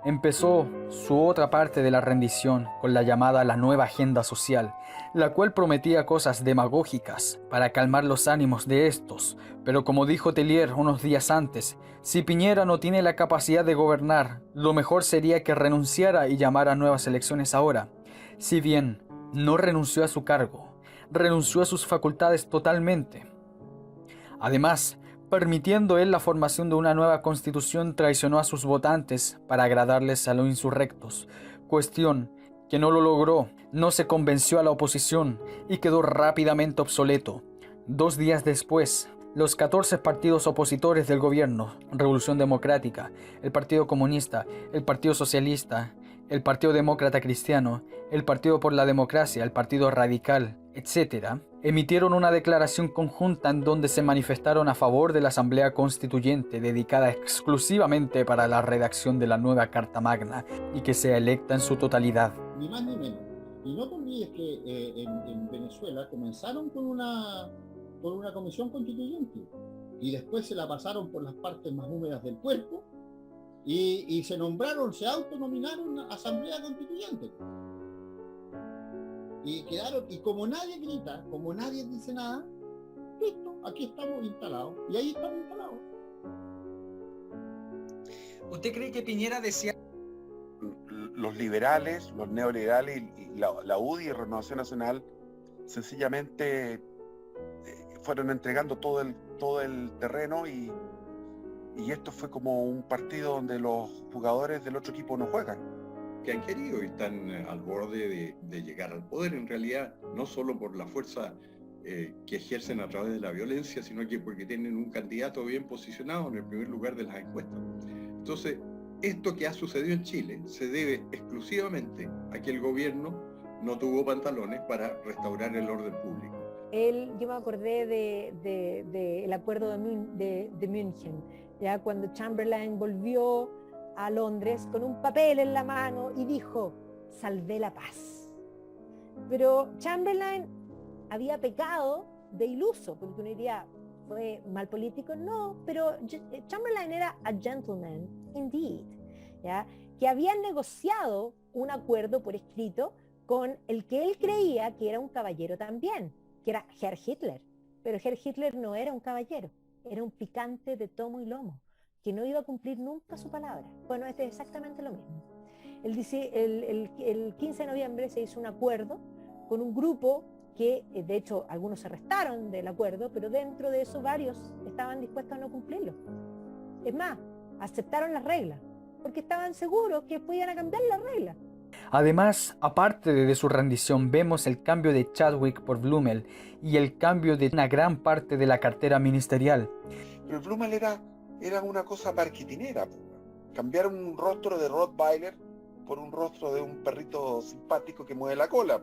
empezó su otra parte de la rendición con la llamada la nueva agenda social, la cual prometía cosas demagógicas para calmar los ánimos de estos. Pero como dijo Tellier unos días antes, si Piñera no tiene la capacidad de gobernar, lo mejor sería que renunciara y llamara a nuevas elecciones ahora. Si bien no renunció a su cargo, renunció a sus facultades totalmente. Además, permitiendo él la formación de una nueva constitución, traicionó a sus votantes para agradarles a los insurrectos, cuestión que no lo logró, no se convenció a la oposición y quedó rápidamente obsoleto. 2 días después, los 14 partidos opositores del gobierno, Revolución Democrática, el Partido Comunista, el Partido Socialista, el Partido Demócrata Cristiano, el Partido por la Democracia, el Partido Radical, etc., emitieron una declaración conjunta en donde se manifestaron a favor de la Asamblea Constituyente dedicada exclusivamente para la redacción de la nueva Carta Magna y que sea electa en su totalidad. Ni más ni menos. Y no te olvides que en Venezuela comenzaron con una comisión constituyente y después se la pasaron por las partes más húmedas del cuerpo y se autonominaron Asamblea Constituyente. Y quedaron, y como nadie grita, como nadie dice nada, listo, aquí estamos instalados. Y ahí estamos instalados. ¿Usted cree que Piñera decía? Los liberales, los neoliberales y la UDI y Renovación Nacional sencillamente fueron entregando todo el terreno y esto fue como un partido donde los jugadores del otro equipo no juegan. Que han querido y están al borde de llegar al poder, en realidad, no solo por la fuerza que ejercen a través de la violencia, sino que porque tienen un candidato bien posicionado en el primer lugar de las encuestas. Entonces, esto que ha sucedido en Chile se debe exclusivamente a que el gobierno no tuvo pantalones para restaurar el orden público. Yo me acordé del acuerdo de München, ya cuando Chamberlain volvió a Londres con un papel en la mano y dijo, salvé la paz. Pero Chamberlain había pecado de iluso, porque uno diría, ¿fue mal político? No, pero Chamberlain era a gentleman, indeed, ¿ya? Que había negociado un acuerdo por escrito con el que él creía que era un caballero también, que era Herr Hitler. Pero Herr Hitler no era un caballero, era un picante de tomo y lomo, que no iba a cumplir nunca su palabra. Bueno, este es exactamente lo mismo. El 15 de noviembre se hizo un acuerdo con un grupo que, de hecho, algunos se restaron del acuerdo, pero dentro de eso varios estaban dispuestos a no cumplirlo. Es más, aceptaron las reglas, porque estaban seguros que podían cambiar las reglas. Además, aparte de su rendición, vemos el cambio de Chadwick por Blumel y el cambio de una gran parte de la cartera ministerial. Pero Blumel era era una cosa marketinera. Cambiar un rostro de Rottweiler por un rostro de un perrito simpático que mueve la cola.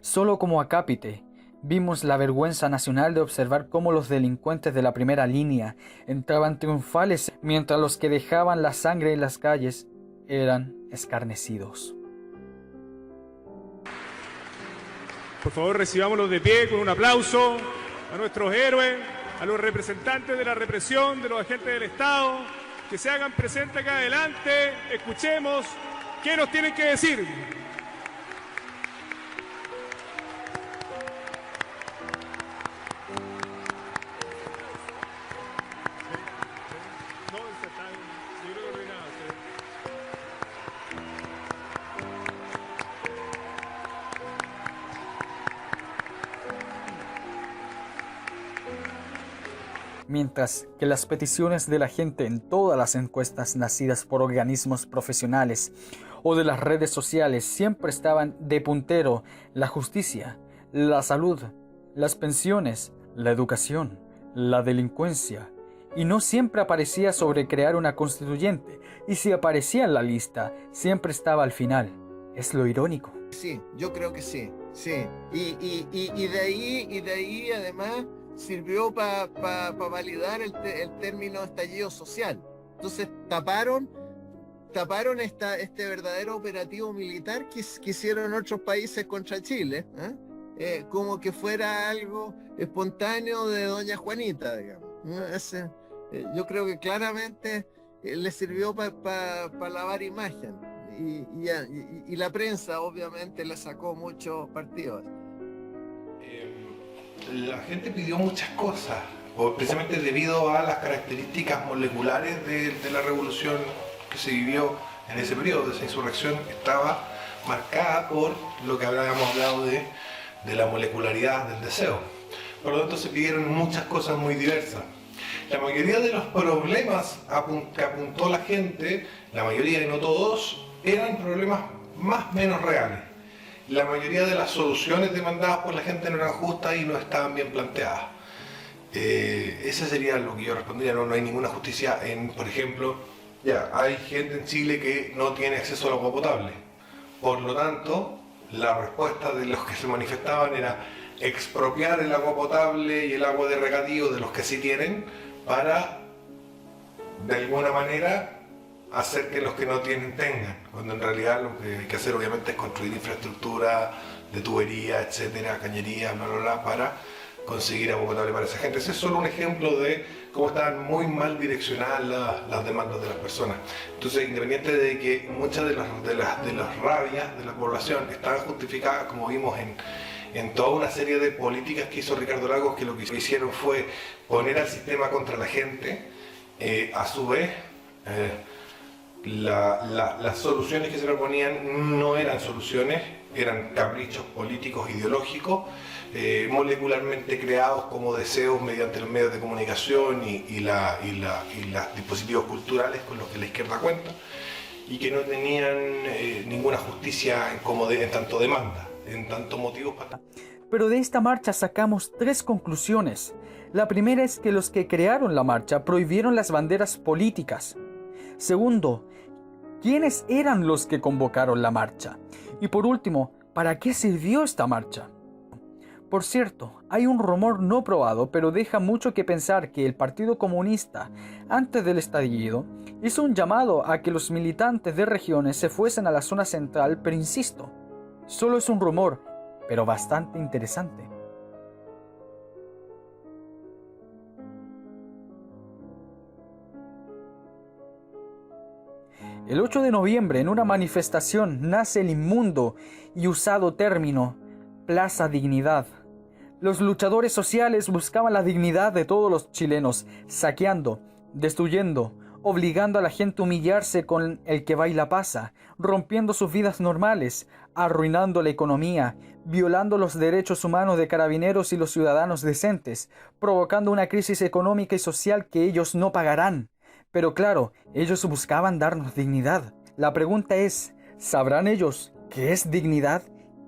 Solo como acápite, vimos la vergüenza nacional de observar cómo los delincuentes de la primera línea entraban triunfales mientras los que dejaban la sangre en las calles eran escarnecidos. Por favor, recibámoslos de pie con un aplauso a nuestros héroes, a los representantes de la represión, de los agentes del Estado, que se hagan presentes acá adelante, escuchemos qué nos tienen que decir. Mientras que las peticiones de la gente en todas las encuestas nacidas por organismos profesionales o de las redes sociales siempre estaban de puntero: la justicia, la salud, las pensiones, la educación, la delincuencia, y no siempre aparecía sobre crear una constituyente, y si aparecía en la lista, siempre estaba al final. Es lo irónico. Sí, yo creo que sí, sí. Y de ahí además sirvió para validar el término estallido social. Entonces taparon este verdadero operativo militar que hicieron otros países contra Chile, como que fuera algo espontáneo de doña Juanita, digamos. Yo creo que claramente le sirvió para lavar imagen, y la prensa obviamente le sacó mucho partido. La gente pidió muchas cosas, precisamente debido a las características moleculares de la revolución que se vivió en ese periodo. Esa insurrección estaba marcada por lo que habíamos hablado de la molecularidad del deseo. Por lo tanto, se pidieron muchas cosas muy diversas. La mayoría de los problemas que apuntó la gente, la mayoría y no todos, eran problemas más o menos reales. La mayoría de las soluciones demandadas por la gente no eran justas y no estaban bien planteadas. Ese sería lo que yo respondería. No hay ninguna justicia por ejemplo, hay gente en Chile que no tiene acceso al agua potable. Por lo tanto, la respuesta de los que se manifestaban era expropiar el agua potable y el agua de regadío de los que sí tienen para, de alguna manera, hacer que los que no tienen tengan, cuando en realidad lo que hay que hacer obviamente es construir infraestructura de tubería, etcétera, cañería, bla, bla, bla, para conseguir agua potable para esa gente. Ese es solo un ejemplo de cómo estaban muy mal direccionadas las demandas de las personas. Entonces, independiente de que muchas de las rabias de la población estaban justificadas, como vimos en toda una serie de políticas que hizo Ricardo Lagos, que lo que hicieron fue poner al sistema contra la gente, a su vez, las soluciones que se proponían no eran soluciones, eran caprichos políticos ideológicos, molecularmente creados como deseos mediante los medios de comunicación y los dispositivos culturales con los que la izquierda cuenta, y que no tenían ninguna justicia en tanto demanda, en tanto motivos para... Pero de esta marcha sacamos 3 conclusiones. La primera es que los que crearon la marcha prohibieron las banderas políticas. Segundo, ¿quiénes eran los que convocaron la marcha? Y por último, ¿para qué sirvió esta marcha? Por cierto, hay un rumor no probado, pero deja mucho que pensar, que el Partido Comunista, antes del estallido, hizo un llamado a que los militantes de regiones se fuesen a la zona central, pero insisto, solo es un rumor, pero bastante interesante. El 8 de noviembre, en una manifestación, nace el inmundo y usado término Plaza Dignidad. Los luchadores sociales buscaban la dignidad de todos los chilenos, saqueando, destruyendo, obligando a la gente a humillarse con el que baila pasa, rompiendo sus vidas normales, arruinando la economía, violando los derechos humanos de carabineros y los ciudadanos decentes, provocando una crisis económica y social que ellos no pagarán. Pero claro, ellos buscaban darnos dignidad. La pregunta es, ¿sabrán ellos qué es dignidad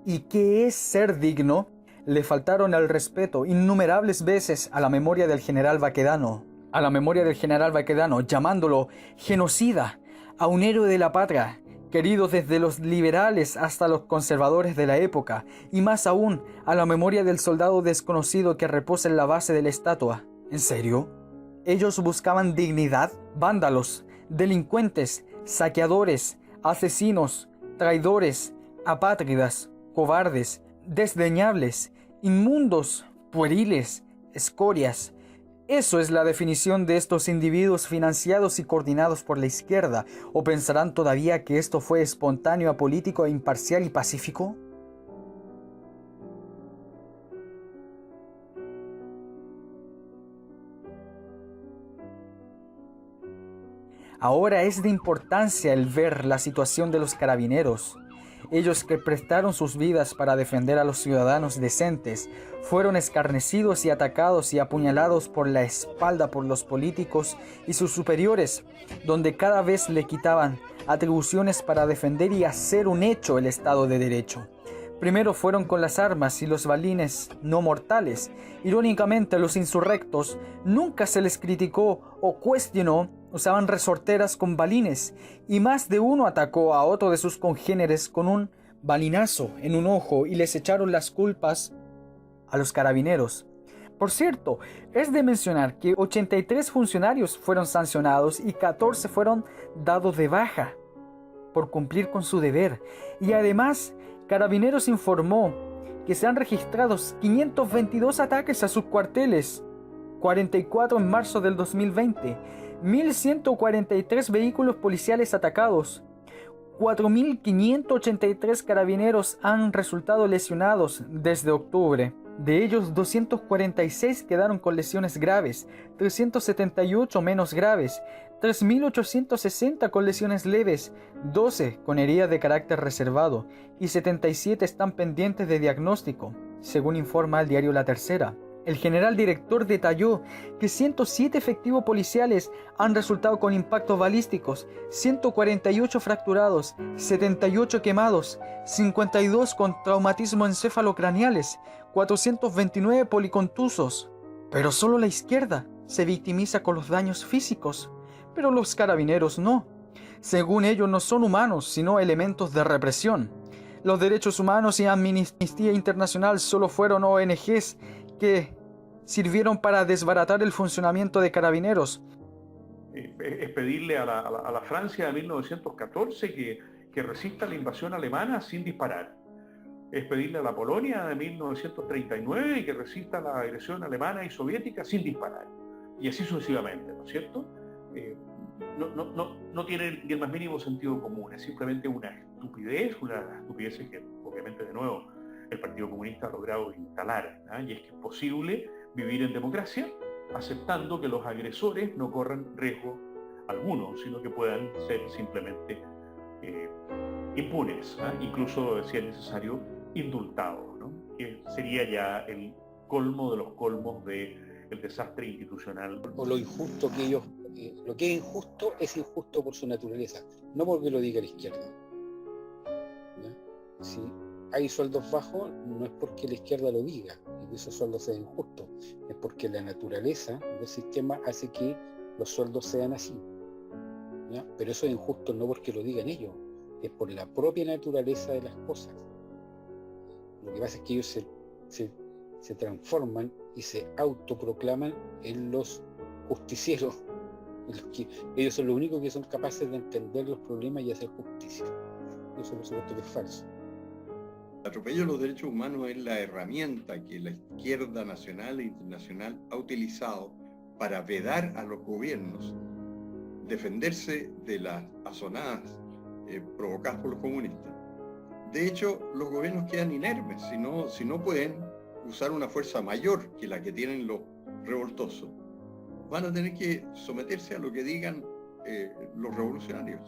y qué es ser digno? Le faltaron al respeto innumerables veces a la memoria del general Baquedano. a la memoria del general Baquedano, llamándolo genocida, a un héroe de la patria, querido desde los liberales hasta los conservadores de la época, y más aún a la memoria del soldado desconocido que reposa en la base de la estatua. ¿En serio? Ellos buscaban dignidad. Vándalos, delincuentes, saqueadores, asesinos, traidores, apátridas, cobardes, desdeñables, inmundos, pueriles, escorias. Eso es la definición de estos individuos financiados y coordinados por la izquierda. ¿O pensarán todavía que esto fue espontáneo, apolítico, imparcial y pacífico? Ahora es de importancia el ver la situación de los carabineros. Ellos que prestaron sus vidas para defender a los ciudadanos decentes, fueron escarnecidos y atacados y apuñalados por la espalda por los políticos y sus superiores, donde cada vez le quitaban atribuciones para defender y hacer un hecho el Estado de Derecho. Primero fueron con las armas y los balines no mortales. Irónicamente, los insurrectos nunca se les criticó o cuestionó. Usaban resorteras con balines, y más de uno atacó a otro de sus congéneres con un balinazo en un ojo y les echaron las culpas a los carabineros. Por cierto, es de mencionar que 83 funcionarios fueron sancionados y 14 fueron dados de baja por cumplir con su deber. Y además, Carabineros informó que se han registrado 522 ataques a sus cuarteles, 44 en marzo del 2020, 1.143 vehículos policiales atacados, 4.583 carabineros han resultado lesionados desde octubre. De ellos, 246 quedaron con lesiones graves, 378 menos graves, 3.860 con lesiones leves, 12 con heridas de carácter reservado y 77 están pendientes de diagnóstico, según informa el diario La Tercera. El general director detalló que 107 efectivos policiales han resultado con impactos balísticos, 148 fracturados, 78 quemados, 52 con traumatismo encefalocraneales, 429 policontusos. Pero solo la izquierda se victimiza con los daños físicos, pero los carabineros no. Según ellos no son humanos, sino elementos de represión. Los derechos humanos y Amnistía Internacional solo fueron ONGs que sirvieron para desbaratar el funcionamiento de carabineros. Es pedirle a la Francia de 1914 que resista la invasión alemana sin disparar. Es pedirle a la Polonia de 1939 y que resista la agresión alemana y soviética sin disparar. Y así sucesivamente, ¿no es cierto? No tiene ni el más mínimo sentido común, es simplemente una estupidez que obviamente de nuevo el Partido Comunista ha logrado instalar, ¿eh? Y es que es posible vivir en democracia aceptando que los agresores no corran riesgo alguno, sino que puedan ser simplemente impunes, ¿eh? Incluso si es necesario indultados, ¿no? Que sería ya el colmo de los colmos del desastre institucional. O lo injusto que ellos, lo que es injusto por su naturaleza, no porque lo diga la izquierda. ¿Ya? Si hay sueldos bajos, no es porque la izquierda lo diga y que esos sueldos sean injustos, es porque la naturaleza del sistema hace que los sueldos sean así. ¿Ya? Pero eso es injusto no porque lo digan ellos, es por la propia naturaleza de las cosas. Lo que pasa es que ellos se transforman y se autoproclaman en los justicieros. Ellos son los únicos que son capaces de entender los problemas y hacer justicia. Eso por supuesto que es falso. El atropello a los derechos humanos es la herramienta que la izquierda nacional e internacional ha utilizado para vedar a los gobiernos defenderse de las azonadas provocadas por los comunistas. De hecho, los gobiernos quedan inermes si no pueden usar una fuerza mayor que la que tienen los revoltosos. Van a tener que someterse a lo que digan los revolucionarios.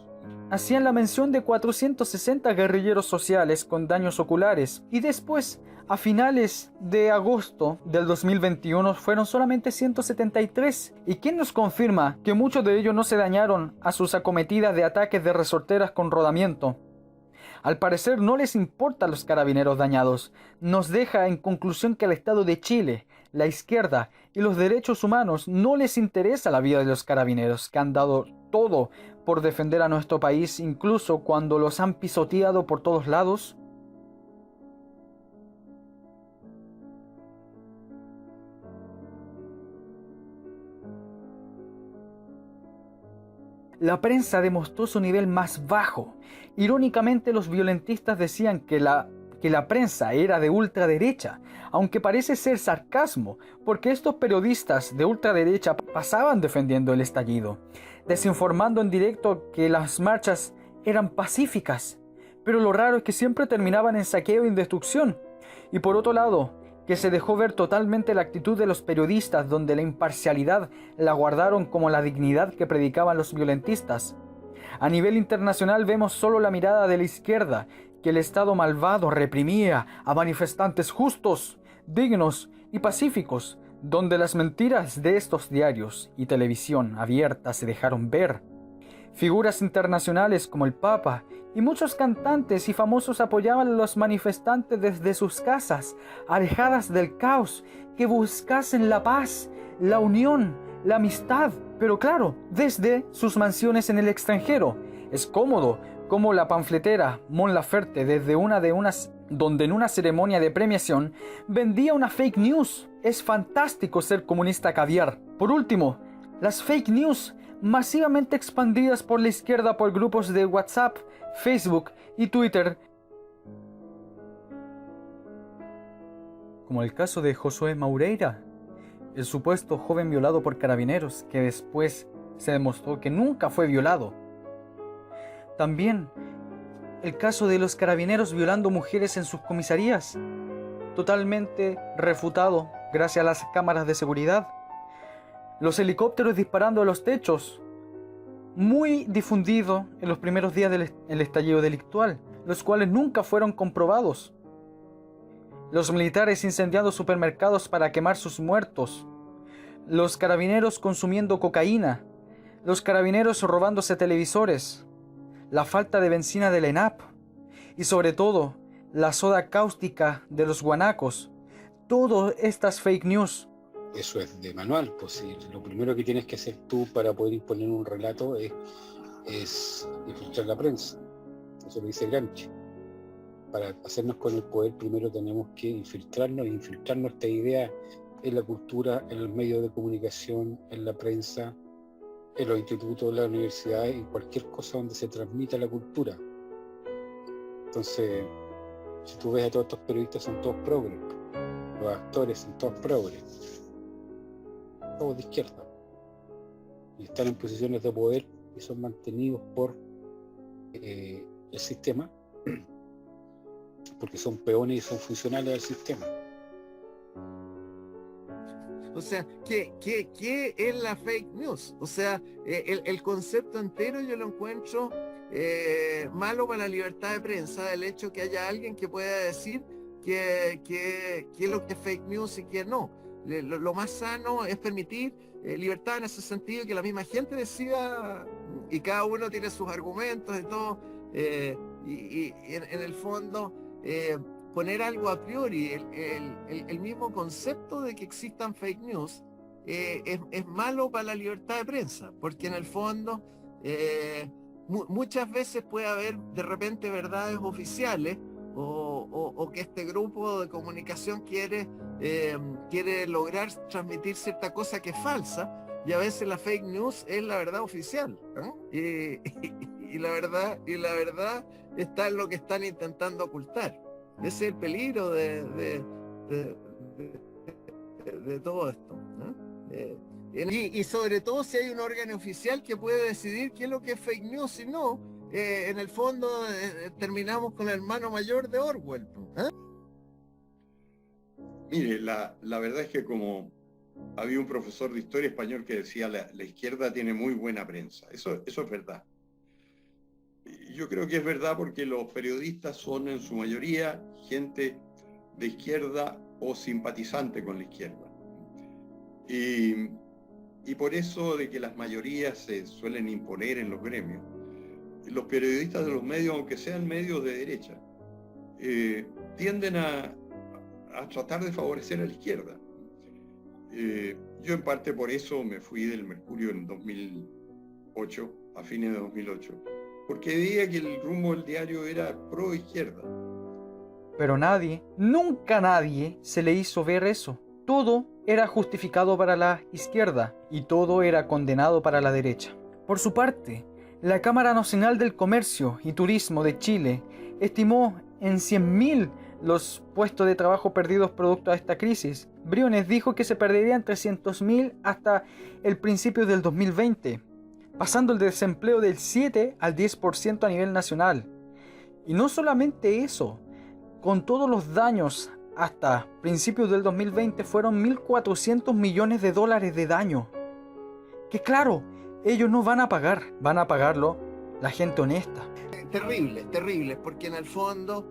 Hacían la mención de 460 guerrilleros sociales con daños oculares y después, a finales de agosto del 2021, fueron solamente 173. ¿Y quién nos confirma que muchos de ellos no se dañaron a sus acometidas de ataques de resorteras con rodamiento? Al parecer no les importa a los carabineros dañados. Nos deja en conclusión que al Estado de Chile, la izquierda y los derechos humanos no les interesa la vida de los carabineros, que han dado todo por defender a nuestro país, incluso cuando los han pisoteado por todos lados. La prensa demostró su nivel más bajo. Irónicamente, los violentistas decían que la prensa era de ultraderecha, aunque parece ser sarcasmo, porque estos periodistas de ultraderecha pasaban defendiendo el estallido, desinformando en directo que las marchas eran pacíficas, pero lo raro es que siempre terminaban en saqueo y destrucción. Y por otro lado, que se dejó ver totalmente la actitud de los periodistas, donde la imparcialidad la guardaron como la dignidad que predicaban los violentistas. A nivel internacional vemos solo la mirada de la izquierda, que el Estado malvado reprimía a manifestantes justos, dignos y pacíficos, donde las mentiras de estos diarios y televisión abierta se dejaron ver. Figuras internacionales como el Papa y muchos cantantes y famosos apoyaban a los manifestantes desde sus casas, alejadas del caos, que buscasen la paz, la unión, la amistad, pero claro, desde sus mansiones en el extranjero. Es cómodo, como la panfletera Mon Laferte, donde en una ceremonia de premiación vendía una fake news. Es fantástico ser comunista caviar. Por último, las fake news masivamente expandidas por la izquierda por grupos de WhatsApp, Facebook y Twitter, como el caso de Josué Maureira, el supuesto joven violado por carabineros, que después se demostró que nunca fue violado. También el caso de los carabineros violando mujeres en sus comisarías, totalmente refutado gracias a las cámaras de seguridad. Los helicópteros disparando a los techos, muy difundido en los primeros días del estallido delictual, los cuales nunca fueron comprobados. Los militares incendiando supermercados para quemar sus muertos. Los carabineros consumiendo cocaína. Los carabineros robándose televisores. La falta de benzina de la ENAP. Y sobre todo, la soda cáustica de los guanacos. Todas estas fake news. Eso es de manual, pues si lo primero que tienes que hacer tú para poder imponer un relato es infiltrar la prensa. Eso lo dice Gramsci. Para hacernos con el poder primero tenemos que infiltrarnos, y infiltrar nuestra idea en la cultura, en los medios de comunicación, en la prensa, en los institutos, en las universidades, en cualquier cosa donde se transmita la cultura. Entonces, si tú ves a todos estos periodistas, son todos progres, los actores son todos progres, todos de izquierda, y están en posiciones de poder y son mantenidos por el sistema, porque son peones y son funcionales del sistema. O sea, ¿qué es la fake news? O sea, el concepto entero yo lo encuentro malo para la libertad de prensa, el hecho que haya alguien que pueda decir qué es lo que es fake news y qué no. Lo más sano es permitir libertad en ese sentido, que la misma gente decida, y cada uno tiene sus argumentos y todo, y en el fondo poner algo a priori, el mismo concepto de que existan fake news es malo para la libertad de prensa, porque en el fondo muchas veces puede haber de repente verdades oficiales o que este grupo de comunicación quiere lograr transmitir cierta cosa que es falsa, y a veces la fake news es la verdad oficial, ¿no? Y la verdad está en lo que están intentando ocultar. Ese es el peligro de todo esto, ¿no? Y sobre todo si hay un órgano oficial que puede decidir qué es lo que es fake news y no, en el fondo terminamos con el hermano mayor de Orwell, ¿eh? Mire, la verdad es que como había un profesor de historia español que decía la izquierda tiene muy buena prensa. Eso es verdad. Yo creo que es verdad porque los periodistas son en su mayoría gente de izquierda o simpatizante con la izquierda. Y por eso de que las mayorías se suelen imponer en los gremios, los periodistas de los medios, aunque sean medios de derecha, tienden a tratar de favorecer a la izquierda. Yo en parte por eso me fui del Mercurio en 2008, a fines de 2008, porque veía que el rumbo del diario era pro izquierda. Pero nadie, nunca nadie, se le hizo ver eso. Todo era justificado para la izquierda y todo era condenado para la derecha. Por su parte, la Cámara Nacional del Comercio y Turismo de Chile estimó en 100.000 los puestos de trabajo perdidos producto de esta crisis. Briones dijo que se perderían 300.000 hasta el principio del 2020, pasando el desempleo del 7 al 10% a nivel nacional. Y no solamente eso, con todos los daños hasta principios del 2020 fueron 1.400 millones de dólares de daño. Que claro, ellos no van a pagar, van a pagarlo la gente honesta. Terrible, porque en el fondo,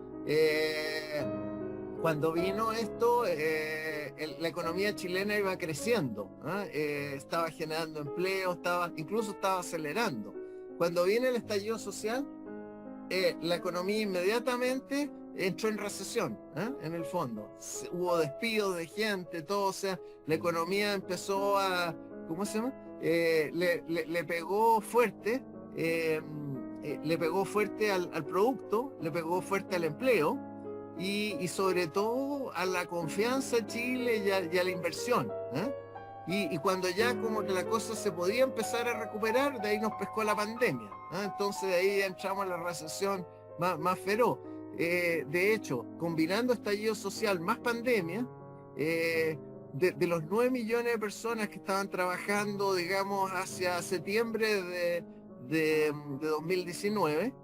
cuando vino esto, la economía chilena iba creciendo, estaba generando empleo, incluso estaba acelerando. Cuando viene el estallido social, la economía inmediatamente entró en recesión, en el fondo. Hubo despidos de gente, todo, o sea, la economía empezó a, ¿cómo se llama? Le pegó fuerte, le pegó fuerte al producto, le pegó fuerte al empleo y sobre todo a la confianza en Chile y a la inversión. Y cuando ya como que la cosa se podía empezar a recuperar, de ahí nos pescó la pandemia. Entonces de ahí entramos en la recesión más feroz. De hecho, combinando estallido social más pandemia, de los 9 millones de personas que estaban trabajando, digamos, hacia septiembre de 2019,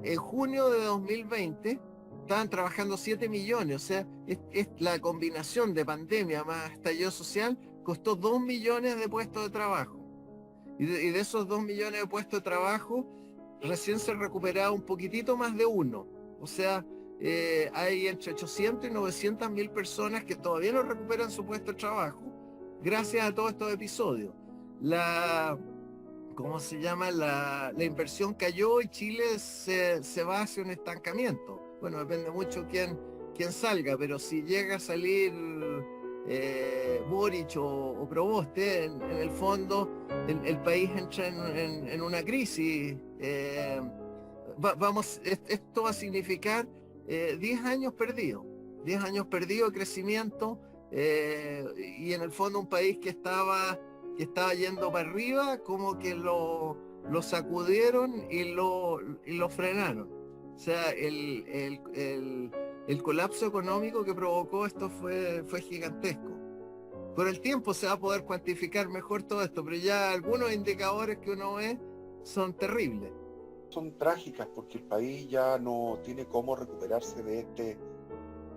en junio de 2020 estaban trabajando 7 millones, o sea, es la combinación de pandemia más estallido social costó 2 millones de puestos de trabajo. Y de esos 2 millones de puestos de trabajo, recién se recuperaba un poquitito más de uno. O sea, hay entre 800 y 900 mil personas que todavía no recuperan su puesto de trabajo gracias a todos estos episodios. ¿Cómo se llama? La inversión cayó y Chile se va hacia un estancamiento. Bueno, depende mucho quién salga, pero si llega a salir Boric o Proboste, en el fondo el país entra en una crisis. Esto va a significar 10 años perdidos, 10 años perdidos de crecimiento, y en el fondo un país que estaba yendo para arriba, como que lo sacudieron y lo frenaron. O sea, el colapso económico que provocó esto fue gigantesco. Con el tiempo se va a poder cuantificar mejor todo esto, pero ya algunos indicadores que uno ve son terribles. Son trágicas porque el país ya no tiene cómo recuperarse de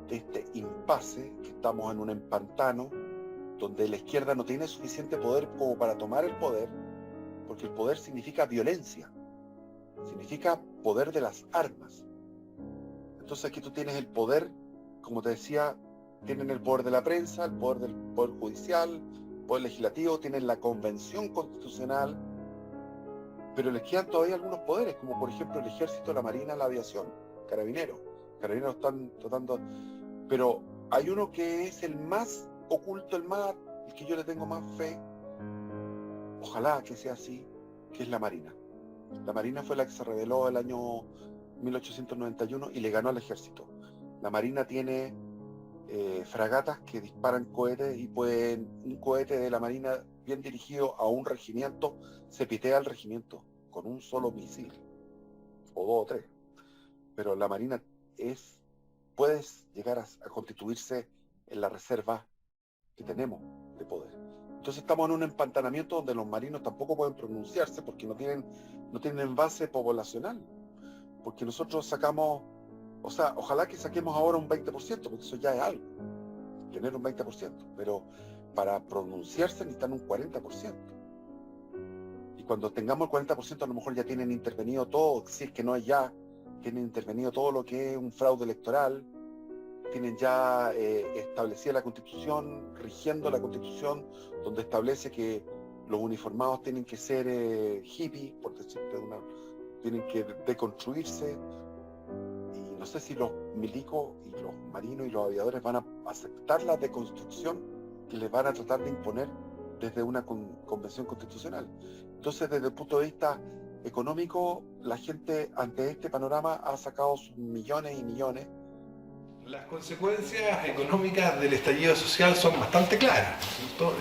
este impasse, que estamos en un empantano donde la izquierda no tiene suficiente poder como para tomar el poder, porque el poder significa violencia, significa poder de las armas. Entonces aquí tú tienes el poder, como te decía, tienen el poder de la prensa, el poder del poder judicial, el poder legislativo, tienen la convención constitucional, pero les quedan todavía algunos poderes, como por ejemplo el ejército, la marina, la aviación, carabineros están tratando, pero hay uno que es el más oculto, el que yo le tengo más fe, ojalá que sea así, que es la marina. La marina fue la que se rebeló el año 1891 y le ganó al ejército. La marina tiene fragatas que disparan cohetes y un cohete de la marina bien dirigido a un regimiento se pitea al regimiento con un solo misil, o 2 o 3. Pero la marina puede llegar a constituirse en la reserva que tenemos de poder. Entonces estamos en un empantanamiento donde los marinos tampoco pueden pronunciarse porque no tienen base poblacional. Porque nosotros sacamos, o sea, ojalá que saquemos ahora un 20%, porque eso ya es algo, tener un 20%, pero para pronunciarse necesitan un 40%. Y cuando tengamos el 40%, a lo mejor ya tienen intervenido todo, si es que no es ya, tienen intervenido todo lo que es un fraude electoral, tienen ya establecida la Constitución, rigiendo la Constitución, donde establece que los uniformados tienen que ser hippies, por decirte de tienen que deconstruirse, y no sé si los milicos y los marinos y los aviadores van a aceptar la deconstrucción que les van a tratar de imponer desde una convención constitucional. Entonces, desde el punto de vista económico, la gente ante este panorama ha sacado sus millones y millones. Las consecuencias económicas del estallido social son bastante claras, ¿no es cierto?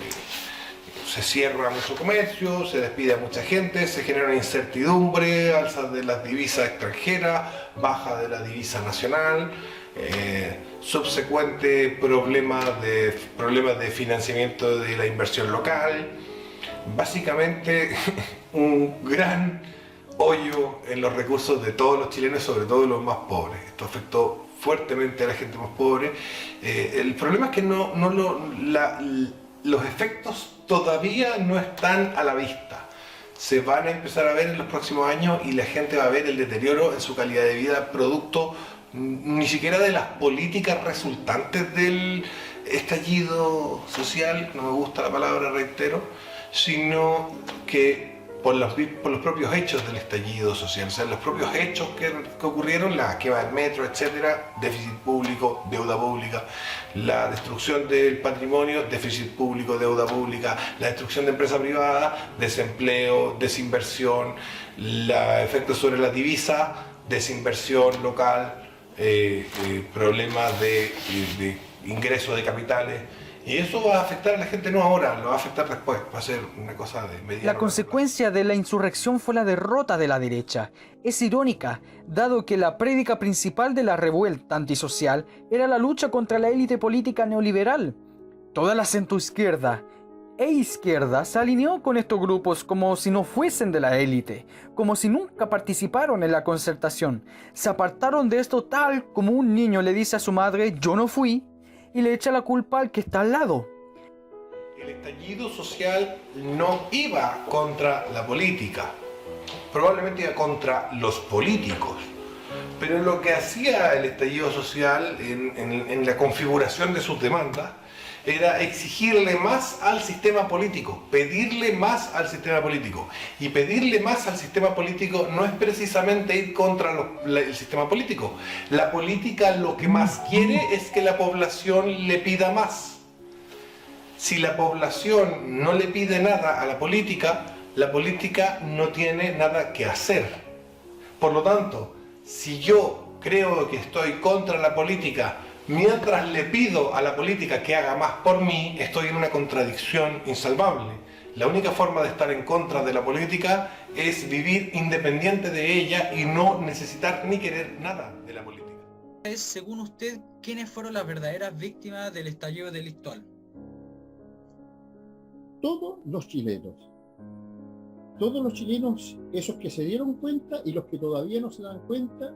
Se cierra mucho comercio, se despide a mucha gente, se genera incertidumbre, alza de las divisas extranjeras, baja de la divisa nacional, subsecuente problemas de financiamiento de la inversión local. Básicamente un gran hoyo en los recursos de todos los chilenos, sobre todo los más pobres. Esto afectó fuertemente a la gente más pobre. El problema es que los efectos todavía no están a la vista. Se van a empezar a ver en los próximos años y la gente va a ver el deterioro en su calidad de vida producto ni siquiera de las políticas resultantes del estallido social, no me gusta la palabra, reitero, sino que por los propios hechos del estallido social, o sea, los propios hechos que ocurrieron, la quema del metro, etcétera, déficit público, deuda pública, la destrucción del patrimonio, déficit público, deuda pública, la destrucción de empresa privada, desempleo, desinversión, efectos sobre la divisa, desinversión local, problemas de ingreso de capitales. Y eso va a afectar a la gente no ahora, lo va a afectar después, va a ser una cosa de mediano. La consecuencia de la insurrección fue la derrota de la derecha. Es irónica, dado que la prédica principal de la revuelta antisocial era la lucha contra la élite política neoliberal. Toda la centroizquierda e izquierda se alineó con estos grupos como si no fuesen de la élite, como si nunca participaron en la concertación. Se apartaron de esto tal como un niño le dice a su madre, yo no fui, y le echa la culpa al que está al lado. El estallido social no iba contra la política, probablemente iba contra los políticos. Pero lo que hacía el estallido social en la configuración de sus demandas era exigirle más al sistema político, pedirle más al sistema político. Y pedirle más al sistema político no es precisamente ir contra el sistema político. La política lo que más quiere es que la población le pida más. Si la población no le pide nada a la política no tiene nada que hacer. Por lo tanto, si yo creo que estoy contra la política, mientras le pido a la política que haga más por mí, estoy en una contradicción insalvable. La única forma de estar en contra de la política es vivir independiente de ella y no necesitar ni querer nada de la política. Según usted, ¿quiénes fueron las verdaderas víctimas del estallido delictual? Todos los chilenos. Todos los chilenos, esos que se dieron cuenta y los que todavía no se dan cuenta,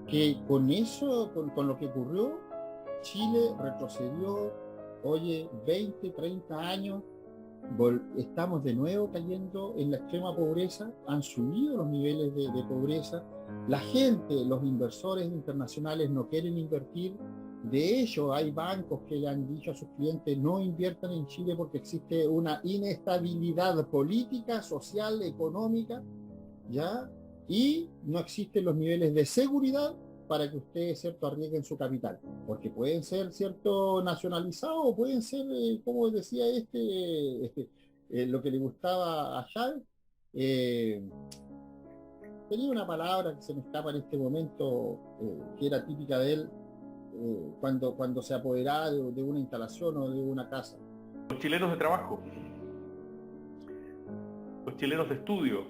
que con eso, con lo que ocurrió, Chile retrocedió, 20, 30 años, estamos de nuevo cayendo en la extrema pobreza, han subido los niveles de pobreza, la gente, los inversores internacionales no quieren invertir, de hecho hay bancos que le han dicho a sus clientes no inviertan en Chile porque existe una inestabilidad política, social, económica, ¿ya? Y no existen los niveles de seguridad para que ustedes, ¿cierto?, arriesguen su capital, porque pueden ser, ¿cierto?, nacionalizados o pueden ser, como decía lo que le gustaba a Chávez, tenía una palabra que se me escapa en este momento, que era típica de él, cuando se apoderaba de una instalación o de una casa. Los chilenos de trabajo, los chilenos de estudio,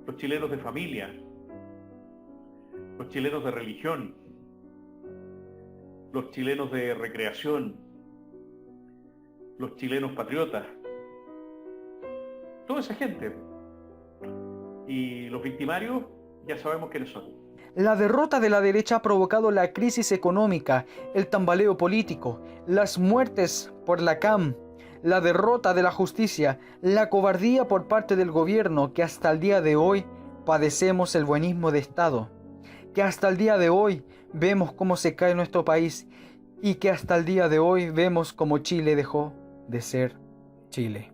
los chilenos de familia, los chilenos de religión, los chilenos de recreación, los chilenos patriotas, toda esa gente. Y los victimarios ya sabemos quiénes son. La derrota de la derecha ha provocado la crisis económica, el tambaleo político, las muertes por la CAM, la derrota de la justicia, la cobardía por parte del gobierno, que hasta el día de hoy padecemos el buenismo de Estado, que hasta el día de hoy vemos cómo se cae nuestro país y que hasta el día de hoy vemos cómo Chile dejó de ser Chile.